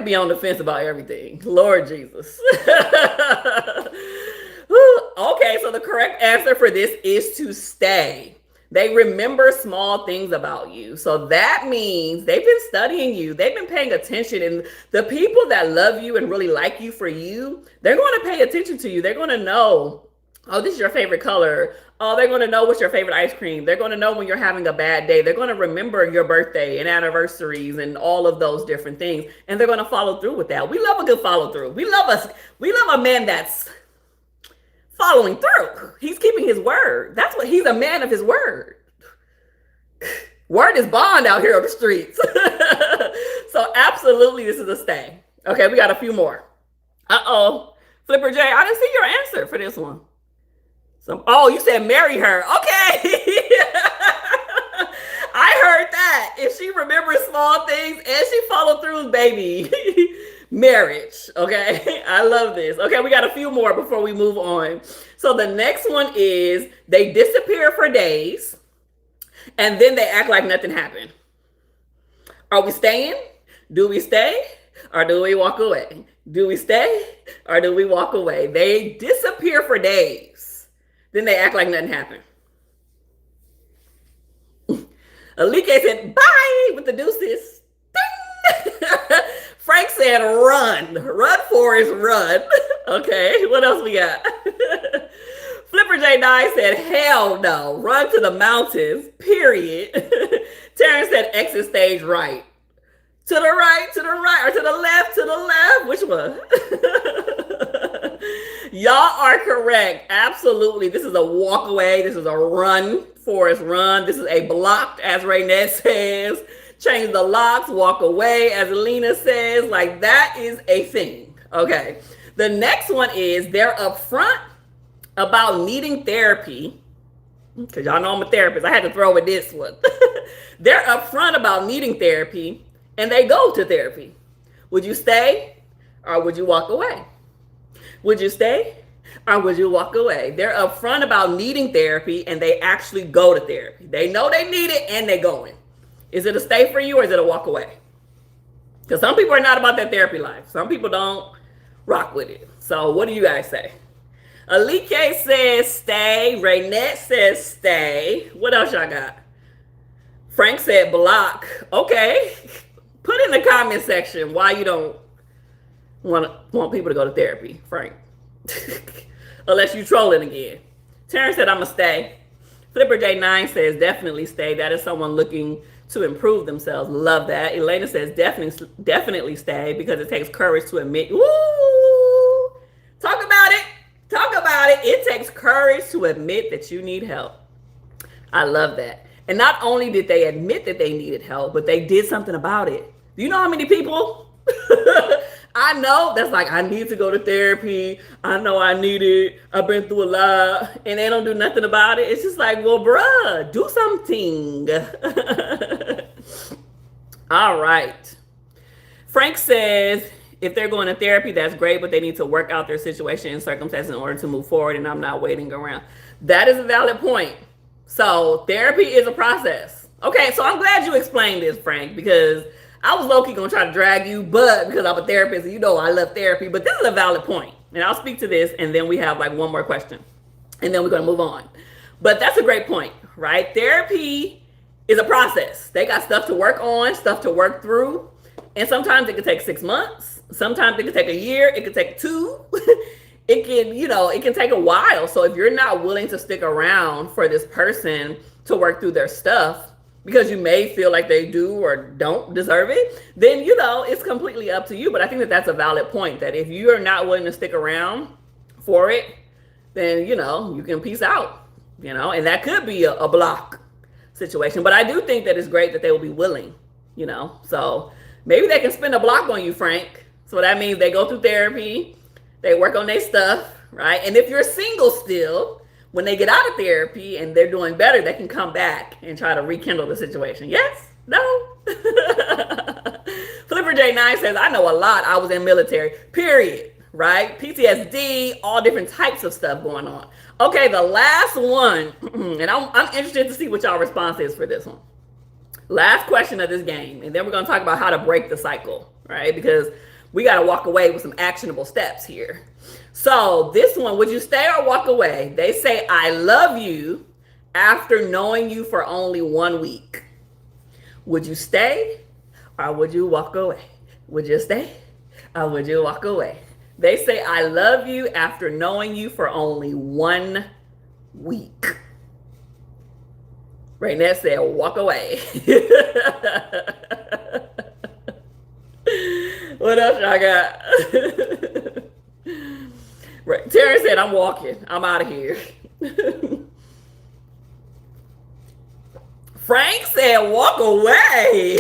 be on the fence about everything. Lord Jesus. Okay, so the correct answer for this is to stay. They remember small things about you. So that means they've been studying you. They've been paying attention. And the people that love you and really like you for you, they're going to pay attention to you. They're going to know, oh, this is your favorite color. Oh, they're going to know what's your favorite ice cream. They're going to know when you're having a bad day. They're going to remember your birthday and anniversaries and all of those different things. And they're going to follow through with that. We love a good follow through. We love a man that's following through. He's keeping his word. That's what he's a man of his word. Word is bond out here on the streets. So absolutely, this is a stay. Okay, we got a few more. Flipper J, I didn't see your answer for this one. Oh, you said marry her. Okay. I heard that. If she remembers small things and she followed through, baby. Marriage. Okay. I love this. Okay. We got a few more before we move on. So the next one is they disappear for days and then they act like nothing happened. Are we staying? Do we stay or do we walk away? Do we stay or do we walk away? They disappear for days. Then they act like nothing happened. Alike said, bye with the deuces. Frank said, run. Run, Forrest, run. Okay, what else we got? Flipper J9 said, hell no. Run to the mountains, period. Terrence said, exit stage right. To the right, or to the left, Which one? Y'all are correct. Absolutely. This is a walk away. This is a run, Forrest, run. This is a blocked, as Raynette says. Change the locks, walk away, as Alina says. Like, that is a thing. Okay. The next one is they're upfront about needing therapy. Because y'all know I'm a therapist. I had to throw in this one. They're upfront about needing therapy. And they go to therapy. Would you stay or would you walk away? Would you stay or would you walk away? They're upfront about needing therapy and they actually go to therapy. They know they need it and they going. Is it a stay for you or is it a walk away? Because some people are not about that therapy life. Some people don't rock with it. So what do you guys say? Alike says stay. Raynette says stay. What else y'all got? Frank said block. Okay. Put in the comment section why you don't want people to go to therapy, Frank. Unless you trolling again. Terrence said, I'm going to stay. Flipper J9 says, definitely stay. That is someone looking to improve themselves. Love that. Elena says, definitely stay because it takes courage to admit. Woo! Talk about it. It takes courage to admit that you need help. I love that. And not only did they admit that they needed help, but they did something about it. Do you know how many people I know that's like, I need to go to therapy. I know I need it. I've been through a lot. And they don't do nothing about it. It's just like, well, bruh, do something. All right. Frank says, if they're going to therapy, that's great, but they need to work out their situation and circumstances in order to move forward. And I'm not waiting around. That is a valid point. So therapy is a process. Okay, so I'm glad you explained this, Frank, because I was low-key going to try to drag you, but because I'm a therapist and you know I love therapy, but this is a valid point. And I'll speak to this, and then we have like one more question, and then we're going to move on. But that's a great point, right? Therapy is a process. They got stuff to work on, stuff to work through, and sometimes it could take 6 months. Sometimes it could take a year. It could take 2. it can, it can take a while. So if you're not willing to stick around for this person to work through their stuff because you may feel like they do or don't deserve it, then, it's completely up to you. But I think that that's a valid point, that if you are not willing to stick around for it, then, you can peace out, and that could be a block situation. But I do think that it's great that they will be willing, so maybe they can spin a block on you, Frank. So that means they go through therapy, they work on their stuff, right? And if you're single still, when they get out of therapy and they're doing better, they can come back and try to rekindle the situation. Yes? No? Flipper J9 says, I know a lot. I was in military, period, right? PTSD, all different types of stuff going on. Okay, the last one, and I'm interested to see what y'all response is for this one. Last question of this game, and then we're going to talk about how to break the cycle, right? Because we got to walk away with some actionable steps here. So this one, would you stay or walk away? They say, I love you after knowing you for only 1 week. Would you stay or would you walk away? Would you stay or would you walk away? They say, I love you after knowing you for only 1 week. Raynette said, walk away. What else y'all got? Right. Terrence said, I'm walking. I'm out of here. Frank said, walk away.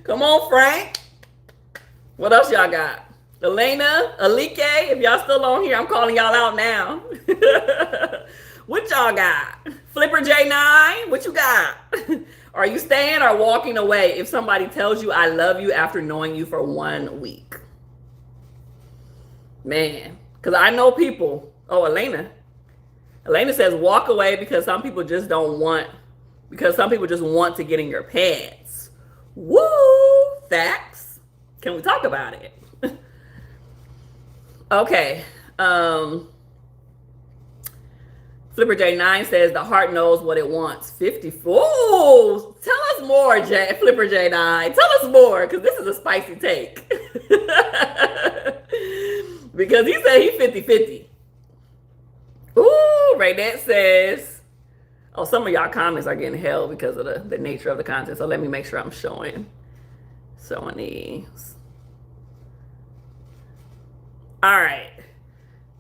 Come on, Frank. What else y'all got? Elena, Alike, if y'all still on here, I'm calling y'all out now. What y'all got? Flipper J9, what you got? Are you staying or walking away if somebody tells you I love you after knowing you for 1 week? Man, because I know people. Oh, Elena. Elena says walk away because some people just want to get in your pants. Woo! Facts. Can we talk about it? Okay. Flipper J9 says the heart knows what it wants. 54. Tell us more, Flipper J9. Tell us more, because this is a spicy take. Because he said he's 50-50. Ooh, Raynette says, oh, some of y'all comments are getting held because of the nature of the content. So let me make sure I'm showing these. All right.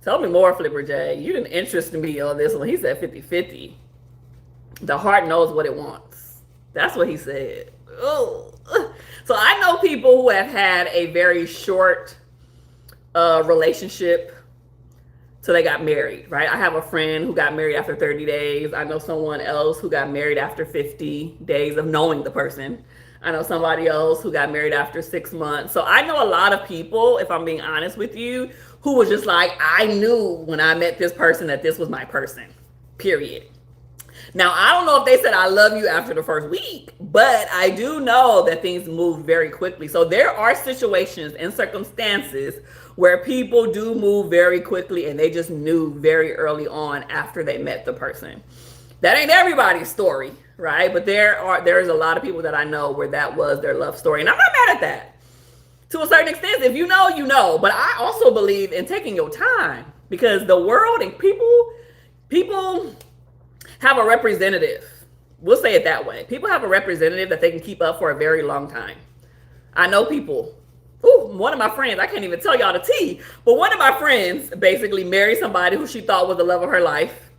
Tell me more, Flipper J. You didn't interest me on this one. He said 50-50. The heart knows what it wants. That's what he said. Ooh. So I know people who have had a very short relationship till they got married, right? I have a friend who got married after 30 days. I know someone else who got married after 50 days of knowing the person. I know somebody else who got married after 6 months. So I know a lot of people, if I'm being honest with you, who was just like, I knew when I met this person that this was my person, period. Now, I don't know if they said I love you after the first week, but I do know that things move very quickly. So there are situations and circumstances where people do move very quickly and they just knew very early on after they met the person. That ain't everybody's story, right? But there is a lot of people that I know where that was their love story. And I'm not mad at that. To a certain extent, if you know, you know. But I also believe in taking your time, because the world and people have a representative. We'll say it that way. People have a representative that they can keep up for a very long time. I know people. One of my friends, I can't even tell y'all the tea, but one of my friends basically married somebody who she thought was the love of her life.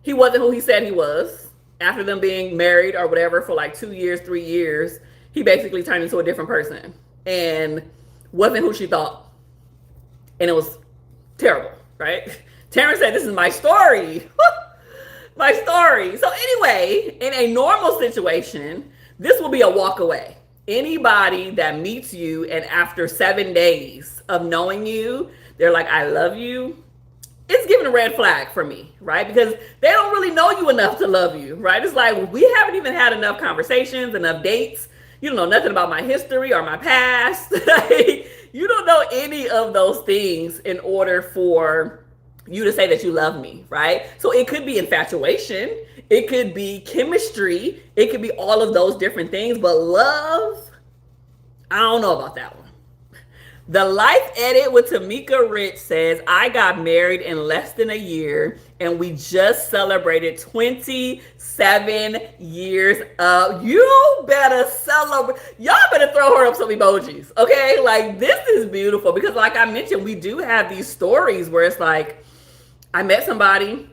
He wasn't who he said he was. After them being married or whatever for like 2 years, 3 years, he basically turned into a different person and wasn't who she thought. And it was terrible, right? Terrence said, this is my story. My story. So anyway, in a normal situation, this will be a walk away. Anybody that meets you and after 7 days of knowing you, they're like, I love you. It's giving a red flag for me, right? Because they don't really know you enough to love you, right? It's like, we haven't even had enough conversations, enough dates. You don't know nothing about my history or my past. You don't know any of those things in order for you to say that you love me, right? So it could be infatuation. It could be chemistry. It could be all of those different things. But love, I don't know about that one. The Life Edit with Tamika Rich says, I got married in less than a year and we just celebrated 27 years of. You better celebrate. Y'all better throw her up some emojis, okay? Like, this is beautiful because, like I mentioned, we do have these stories where it's like, I met somebody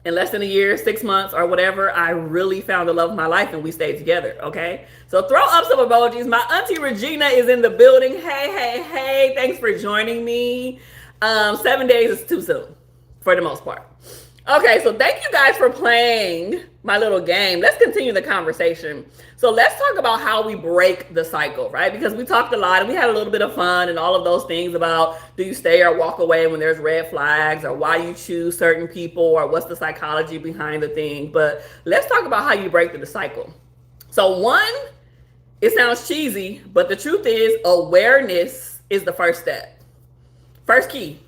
in less than a year, 6 months, or whatever. I really found the love of my life and we stayed together, okay? So throw up some emojis. My auntie Regina is in the building. Hey, hey, hey, thanks for joining me. 7 days is too soon for the most part. Okay, so thank you guys for playing my little game. Let's continue the conversation. So let's talk about how we break the cycle, right? Because we talked a lot and we had a little bit of fun and all of those things about, do you stay or walk away when there's red flags, or why you choose certain people, or what's the psychology behind the thing. But let's talk about how you break the cycle. So one, it sounds cheesy, but the truth is awareness is the first step. First key.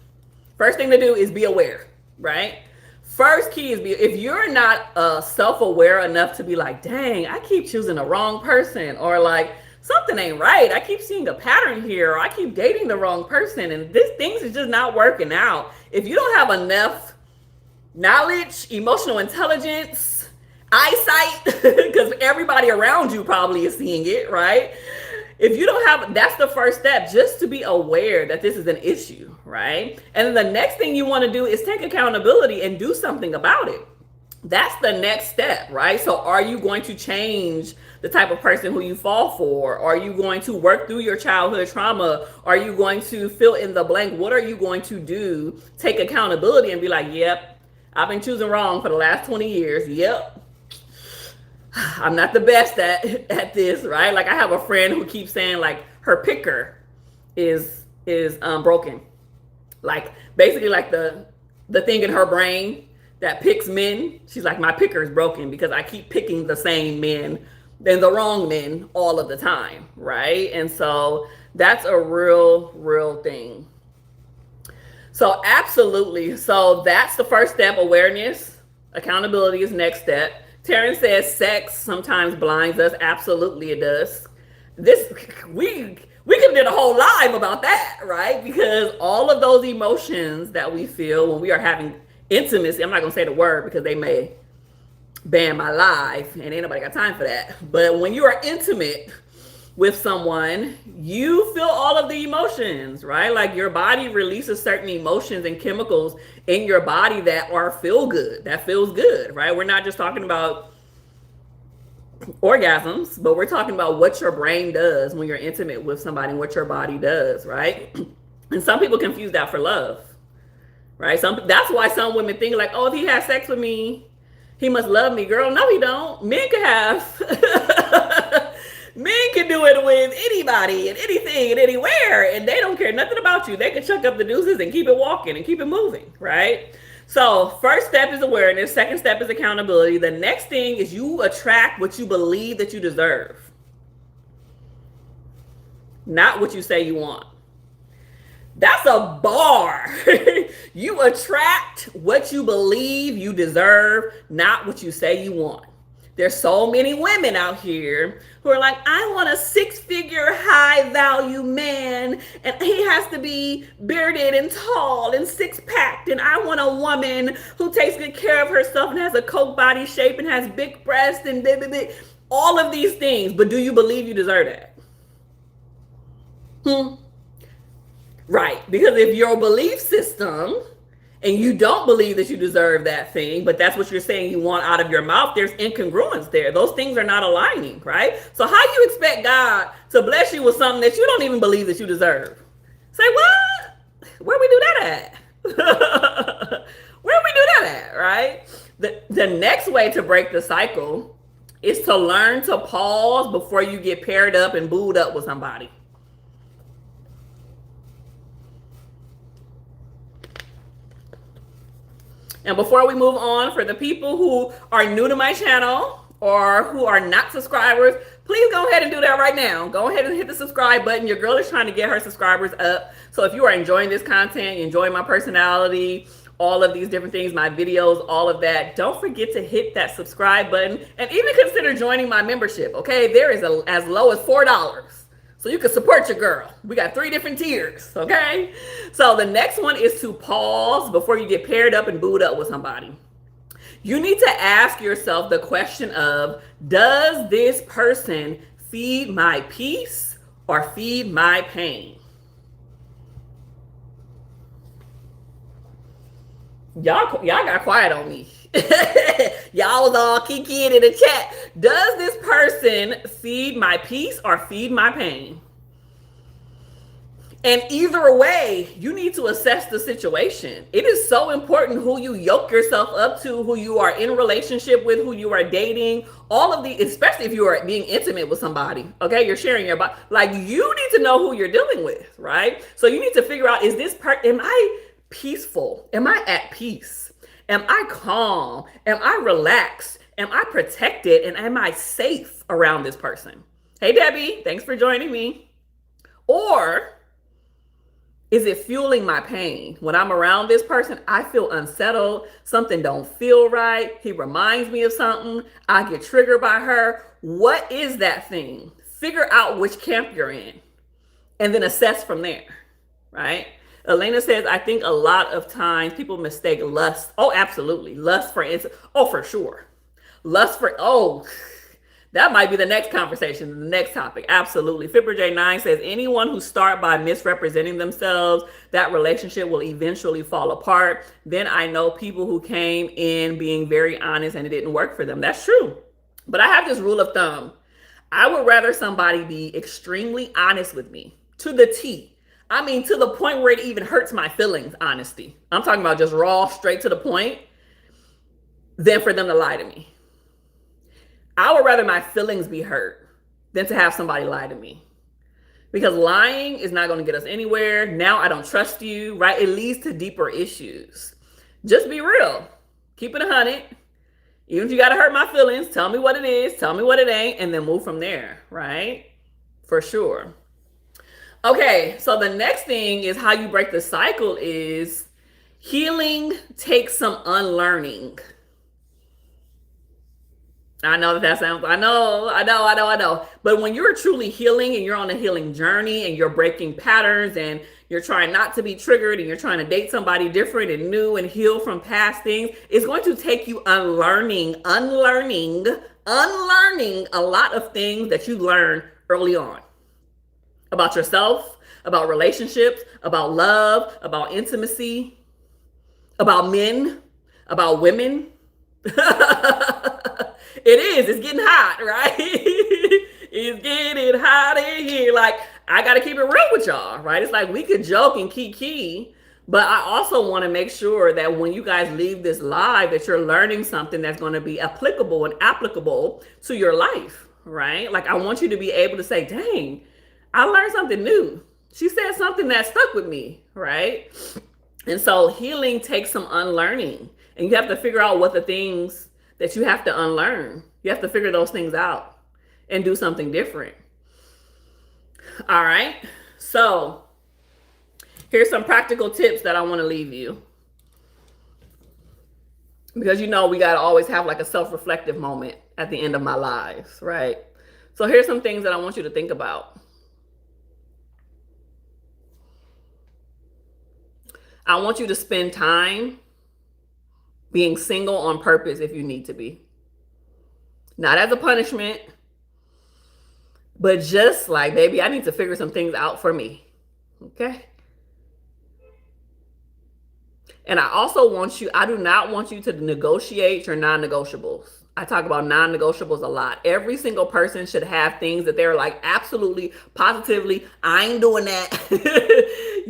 First thing to do is be aware, right? First key is if you're not self-aware enough to be like, dang, I keep choosing the wrong person, or like something ain't right. I keep seeing a pattern here, or I keep dating the wrong person and this things is just not working out. If you don't have enough knowledge, emotional intelligence, eyesight, because everybody around you probably is seeing it, right? If you don't have, that's the first step, just to be aware that this is an issue, right? And then the next thing you want to do is take accountability and do something about it. That's the next step, right? So are you going to change the type of person who you fall for? Are you going to work through your childhood trauma? Are you going to fill in the blank? What are you going to do? Take accountability and be like, yep, I've been choosing wrong for the last 20 years. Yep. I'm not the best at this, right? Like, I have a friend who keeps saying like her picker is broken. Like, basically like the thing in her brain that picks men. She's like, my picker is broken because I keep picking the same men than the wrong men all of the time, right? And so that's a real thing. So absolutely. So that's the first step, awareness. Accountability is next step. Terrence says sex sometimes blinds us. Absolutely it does. This we could have did a whole live about that, right? Because all of those emotions that we feel when we are having intimacy, I'm not gonna say the word because they may ban my live and ain't nobody got time for that. But when you are intimate with someone, you feel all of the emotions, right? Like, your body releases certain emotions and chemicals in your body that are feel good, that feels good, right? We're not just talking about orgasms, but we're talking about what your brain does when you're intimate with somebody and what your body does, right? And some people confuse that for love, right? That's why some women think like, oh, if he has sex with me, he must love me. Girl, no, he don't. Men can have men can do it with anybody and anything and anywhere, and they don't care nothing about you. They can chuck up the deuces and keep it walking and keep it moving, right? So first step is awareness. Second step is accountability. The next thing is you attract what you believe that you deserve, not what you say you want. That's a bar. You attract what you believe you deserve, not what you say you want. There's so many women out here who are like, I want a 6-figure high value man, and he has to be bearded and tall and 6-packed. And I want a woman who takes good care of herself and has a Coke body shape and has big breasts and blah, blah, blah. All of these things. But do you believe you deserve that? Right. Because if your belief system, and you don't believe that you deserve that thing, but that's what you're saying you want out of your mouth, there's incongruence there. Those things are not aligning, right? So how you expect God to bless you with something that you don't even believe that you deserve? Say, what? Where we do that at? Where we do that at, right? The next way to break the cycle is to learn to pause before you get paired up and booed up with somebody. And before we move on, for the people who are new to my channel or who are not subscribers, please go ahead and do that right now. Go ahead and hit the subscribe button. Your girl is trying to get her subscribers up. So if you are enjoying this content, enjoying my personality, all of these different things, my videos, all of that, don't forget to hit that subscribe button and even consider joining my membership, okay? There is as low as $4. So you can support your girl. We got 3 different tiers, okay? So the next one is to pause before you get paired up and booed up with somebody. You need to ask yourself the question of, does this person feed my peace or feed my pain? Y'all got quiet on me. Y'all was all kikiing in the chat. Does this person feed my peace or feed my pain? And either way, you need to assess the situation. It is so important who you yoke yourself up to, who you are in relationship with, who you are dating, all of the, especially if you are being intimate with somebody, okay? You're sharing your body. Like, you need to know who you're dealing with, right? So you need to figure out, am I peaceful? Am I at peace? Am I calm? Am I relaxed? Am I protected? And am I safe around this person? Hey, Debbie, thanks for joining me. Or is it fueling my pain? When I'm around this person, I feel unsettled. Something don't feel right. He reminds me of something. I get triggered by her. What is that thing? Figure out which camp you're in and then assess from there, right? Elena says, I think a lot of times people mistake lust. Oh, absolutely. Lust for instance. Oh, for sure. Lust for, that might be the next conversation, the next topic. Absolutely. Fipper J9 says, anyone who start by misrepresenting themselves, that relationship will eventually fall apart. Then I know people who came in being very honest and it didn't work for them. That's true. But I have this rule of thumb. I would rather somebody be extremely honest with me to the T. I mean, to the point where it even hurts my feelings, honesty. I'm talking about just raw, straight to the point, than for them to lie to me. I would rather my feelings be hurt than to have somebody lie to me. Because lying is not going to get us anywhere. Now I don't trust you, right? It leads to deeper issues. Just be real. Keep it 100. Even if you got to hurt my feelings, tell me what it is, tell me what it ain't, and then move from there, right? For sure. Okay, so the next thing is how you break the cycle is healing takes some unlearning. I know that sounds, I know. But when you're truly healing and you're on a healing journey and you're breaking patterns and you're trying not to be triggered and you're trying to date somebody different and new and heal from past things, it's going to take you unlearning a lot of things that you learned early on about yourself, about relationships, about love, about intimacy, about men, about women. It is. It's getting hot, right? It's getting hot in here. Like, I got to keep it real with y'all, right? It's like we could joke and kiki, but I also want to make sure that when you guys leave this live, that you're learning something that's going to be applicable and applicable to your life, right? Like, I want you to be able to say, dang, I learned something new. She said something that stuck with me, right? And so healing takes some unlearning. And you have to figure out what the things that you have to unlearn. You have to figure those things out and do something different. All right. So here's some practical tips that I want to leave you. Because we got to always have like a self-reflective moment at the end of my lives, right? So here's some things that I want you to think about. I want you to spend time being single on purpose if you need to be. Not as a punishment, but just like, baby, I need to figure some things out for me. Okay? And I do not want you to negotiate your non-negotiables. I talk about non-negotiables a lot. Every single person should have things that they're like, absolutely, positively, I ain't doing that.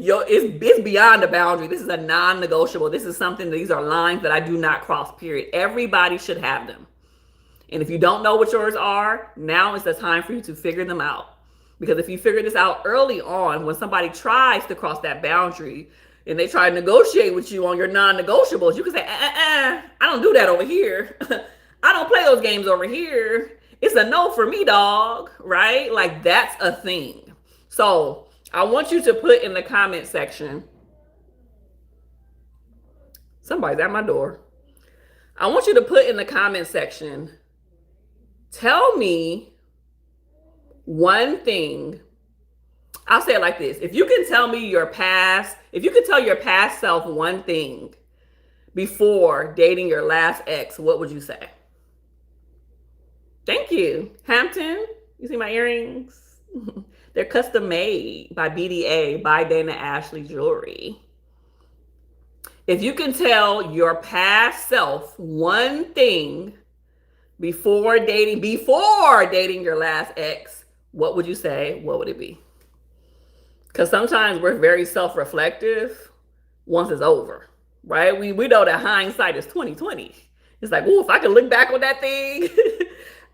It's beyond a boundary. This is a non-negotiable. This is something, these are lines that I do not cross, period. Everybody should have them. And if you don't know what yours are, now is the time for you to figure them out. Because if you figure this out early on, when somebody tries to cross that boundary and they try to negotiate with you on your non-negotiables, you can say, I don't do that over here. I don't play those games over here. It's a no for me, dog, right? Like, that's a thing. So I want you to put in the comment section. Somebody's at my door. I want you to put in the comment section, tell me one thing I'll say it like this. If you can tell me your past, if you could tell your past self one thing before dating your last ex, what would you say? Thank you. Hampton, you see my earrings? They're custom made by BDA, by Dana Ashley Jewelry. If you can tell your past self one thing before dating your last ex, what would you say? What would it be? Because sometimes we're very self-reflective once it's over, right? We know that hindsight is 2020. It's like, oh, if I could look back on that thing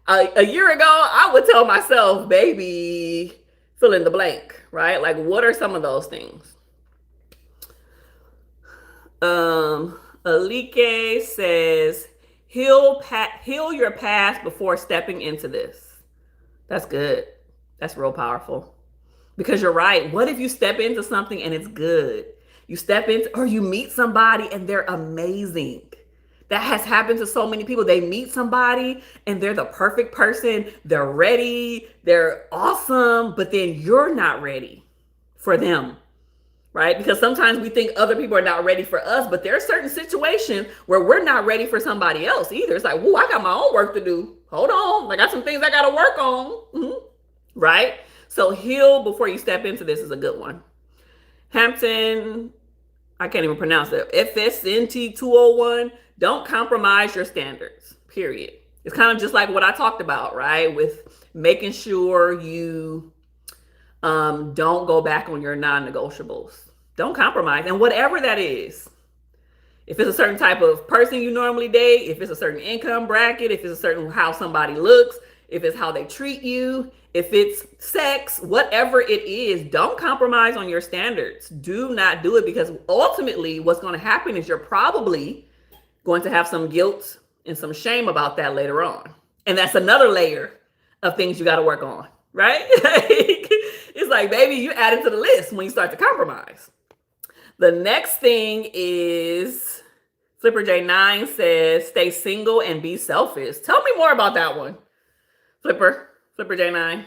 a year ago, I would tell myself, baby, fill in the blank, right? Like, what are some of those things? Alike says, heal your past before stepping into this. That's good. That's real powerful. Because you're right. What if you step into something and it's good? You step into, or you meet somebody and they're amazing. That has happened to so many people. They meet somebody and they're the perfect person. They're ready. They're awesome. But then you're not ready for them, right? Because sometimes we think other people are not ready for us, but there are certain situations where we're not ready for somebody else either. It's like, whoa, I got my own work to do. Hold on. I got some things I got to work on. Mm-hmm. Right? So heal before you step into this is a good one. Hampton, I can't even pronounce it. FSNT 201, don't compromise your standards, period. It's kind of just like what I talked about, right? With making sure you don't go back on your non-negotiables. Don't compromise. And whatever that is, if it's a certain type of person you normally date, if it's a certain income bracket, if it's a certain how somebody looks, if it's how they treat you, if it's sex, whatever it is, don't compromise on your standards. Do not do it, because ultimately what's going to happen is you're probably going to have some guilt and some shame about that later on. And that's another layer of things you got to work on, right? It's like, baby, you add it to the list when you start to compromise. The next thing is Flipper J9 says, stay single and be selfish. Tell me more about that one. Flipper J9.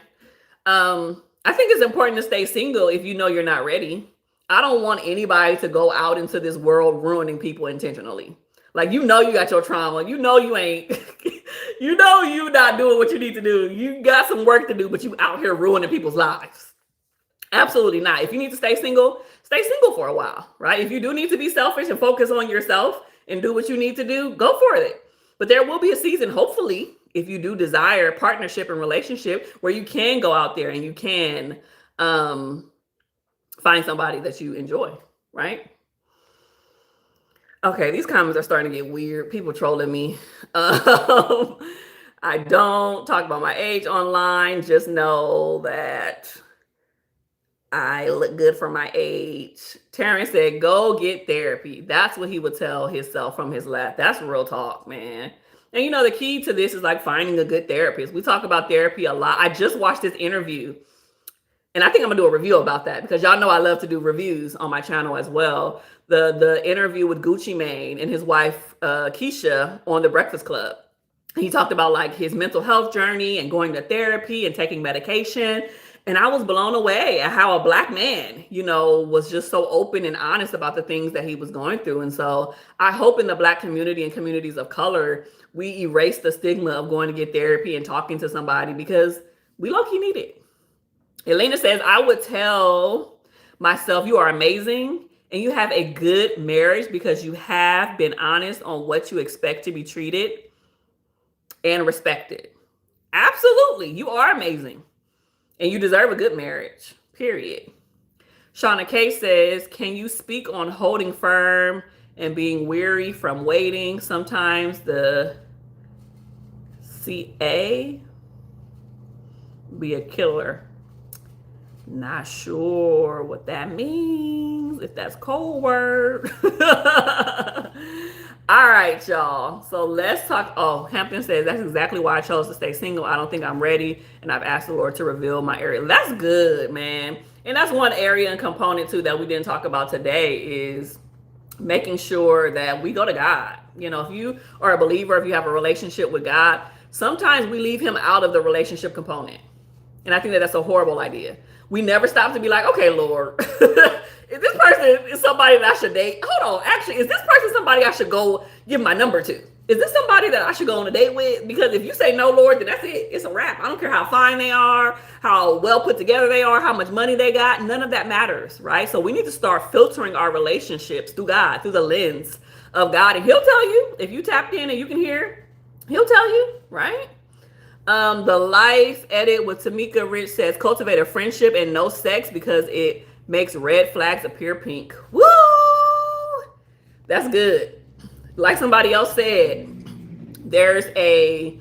I think it's important to stay single if you know you're not ready. I don't want anybody to go out into this world ruining people intentionally. Like, you got your trauma. You ain't, you not doing what you need to do. You got some work to do, but you out here ruining people's lives. Absolutely not. If you need to stay single for a while, right? If you do need to be selfish and focus on yourself and do what you need to do, go for it. But there will be a season, hopefully, if you do desire partnership and relationship, where you can go out there and you can find somebody that you enjoy, right? Okay, these comments are starting to get weird. People trolling me. I don't talk about my age online. Just know that I look good for my age. Terrence said, go get therapy. That's what he would tell himself from his lap. That's real talk, man. And the key to this is like finding a good therapist. We talk about therapy a lot. I just watched this interview, and I think I'm gonna do a review about that, because y'all know I love to do reviews on my channel as well. The interview with Gucci Mane and his wife, Keisha, on The Breakfast Club. He talked about like his mental health journey and going to therapy and taking medication. And I was blown away at how a Black man, was just so open and honest about the things that he was going through. And so I hope in the Black community and communities of color, we erase the stigma of going to get therapy and talking to somebody, because we low-key need it. Elena says, I would tell myself, you are amazing and you have a good marriage because you have been honest on what you expect to be treated and respected. Absolutely. You are amazing. And you deserve a good marriage, period. Shauna K says, can you speak on holding firm and being weary from waiting? Sometimes the CA be a killer. Not sure what that means, if that's code word. All right, y'all. So let's talk. Oh, Hampton says, that's exactly why I chose to stay single. I don't think I'm ready, and I've asked the Lord to reveal my area. That's good, man. And that's one area and component too that we didn't talk about today, is making sure that we go to God. If you are a believer, if you have a relationship with God, sometimes we leave him out of the relationship component. And I think that that's a horrible idea. We never stop to be like, okay, Lord, if this person is somebody that I should date, hold on, actually, is this person somebody I should go give my number to? Is this somebody that I should go on a date with? Because if you say no, Lord, then that's it. It's a wrap. I don't care how fine they are, how well put together they are, how much money they got. None of that matters, right? So we need to start filtering our relationships through God, through the lens of God. And he'll tell you, if you tapped in and you can hear, he'll tell you, right? The life edit with Tamika Rich says, cultivate a friendship and no sex because it makes red flags appear pink. Woo! That's good. Like somebody else said, there's a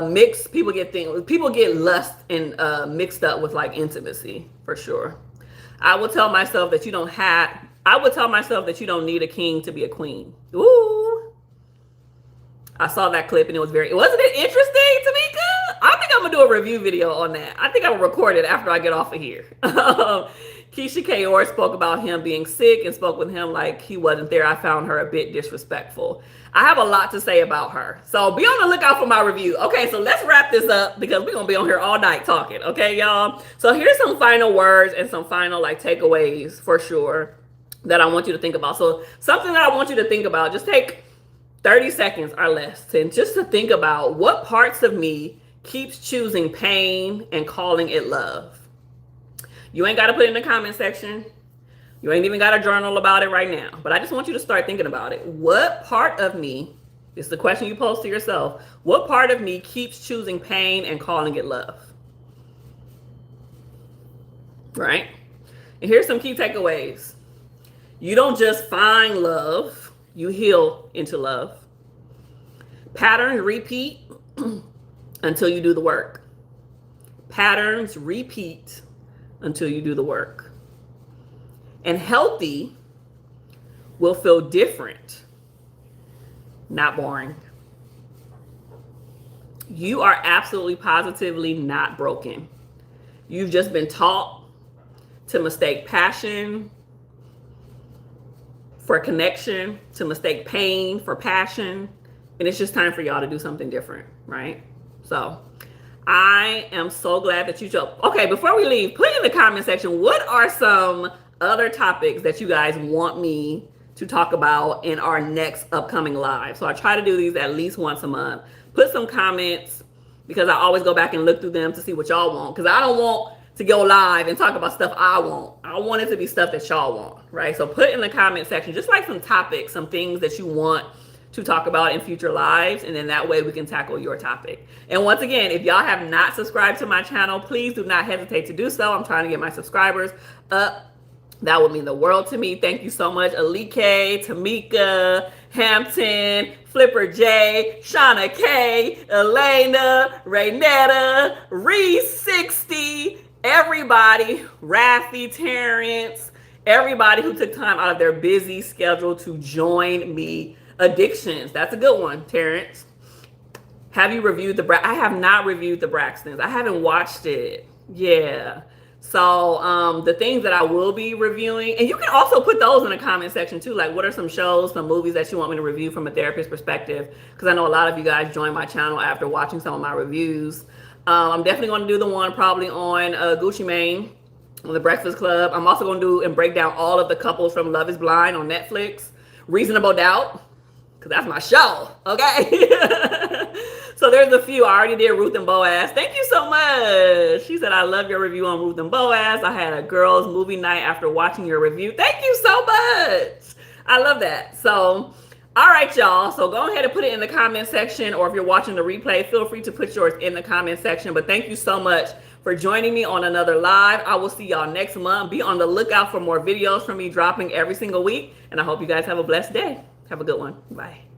mix. People get lust and mixed up with like intimacy for sure. I would tell myself that you don't need a king to be a queen. Ooh. I saw that clip and wasn't it interesting, Tamika? I think I'm gonna do a review video on that. I think I will record it after I get off of here. Keisha Kayor spoke about him being sick and spoke with him like he wasn't there. I found her a bit disrespectful. I have a lot to say about her. So be on the lookout for my review. Okay, so let's wrap this up because we're going to be on here all night talking. Okay, y'all? So here's some final words and some final like takeaways for sure that I want you to think about. So something that I want you to think about, just take 30 seconds or less and just to think about what parts of me keeps choosing pain and calling it love. You ain't got to put it in the comment section. You ain't even got a journal about it right now. But I just want you to start thinking about it. What part of me, it's the question you pose to yourself, what part of me keeps choosing pain and calling it love? Right? And here's some key takeaways. You don't just find love, you heal into love. Patterns repeat until you do the work. Patterns repeat until you do the work. And healthy will feel different, not boring. You are absolutely positively not broken. You've just been taught to mistake passion for connection, to mistake pain for passion. And it's just time for y'all to do something different, right? So I am so glad that you jumped. Okay, before we leave, put in the comment section, what are some other topics that you guys want me to talk about in our next upcoming live? So I try to do these at least once a month. Put some comments because I always go back and look through them to see what y'all want. Because I don't want to go live and talk about stuff I want. I want it to be stuff that y'all want, right? So put in the comment section, just like some topics, some things that you want to talk about in future lives, and then that way we can tackle your topic. And once again, if y'all have not subscribed to my channel, please do not hesitate to do so. I'm trying to get my subscribers up. That would mean the world to me. Thank you so much, Alike, Tamika, Hampton, Flipper J, Shauna K, Elena, Raynetta, Reese 60, everybody, Rafi, Terrence, everybody who took time out of their busy schedule to join me. Addictions. That's a good one, Terrence. Have you reviewed I have not reviewed the Braxtons. I haven't watched it. Yeah. So the things that I will be reviewing, and you can also put those in the comment section too. Like, what are some shows, some movies that you want me to review from a therapist perspective? Because I know a lot of you guys joined my channel after watching some of my reviews. I'm definitely going to do the one probably on Gucci Mane on the Breakfast Club. I'm also going to do and break down all of the couples from Love is Blind on Netflix. Reasonable Doubt, because that's my show, okay? So there's a few. I already did Ruth and Boaz. Thank you so much. She said, I love your review on Ruth and Boaz. I had a girls' movie night after watching your review. Thank you so much. I love that. So, all right, y'all. So go ahead and put it in the comment section, or if you're watching the replay, feel free to put yours in the comment section. But thank you so much for joining me on another live. I will see y'all next month. Be on the lookout for more videos from me dropping every single week. And I hope you guys have a blessed day. Have a good one. Bye.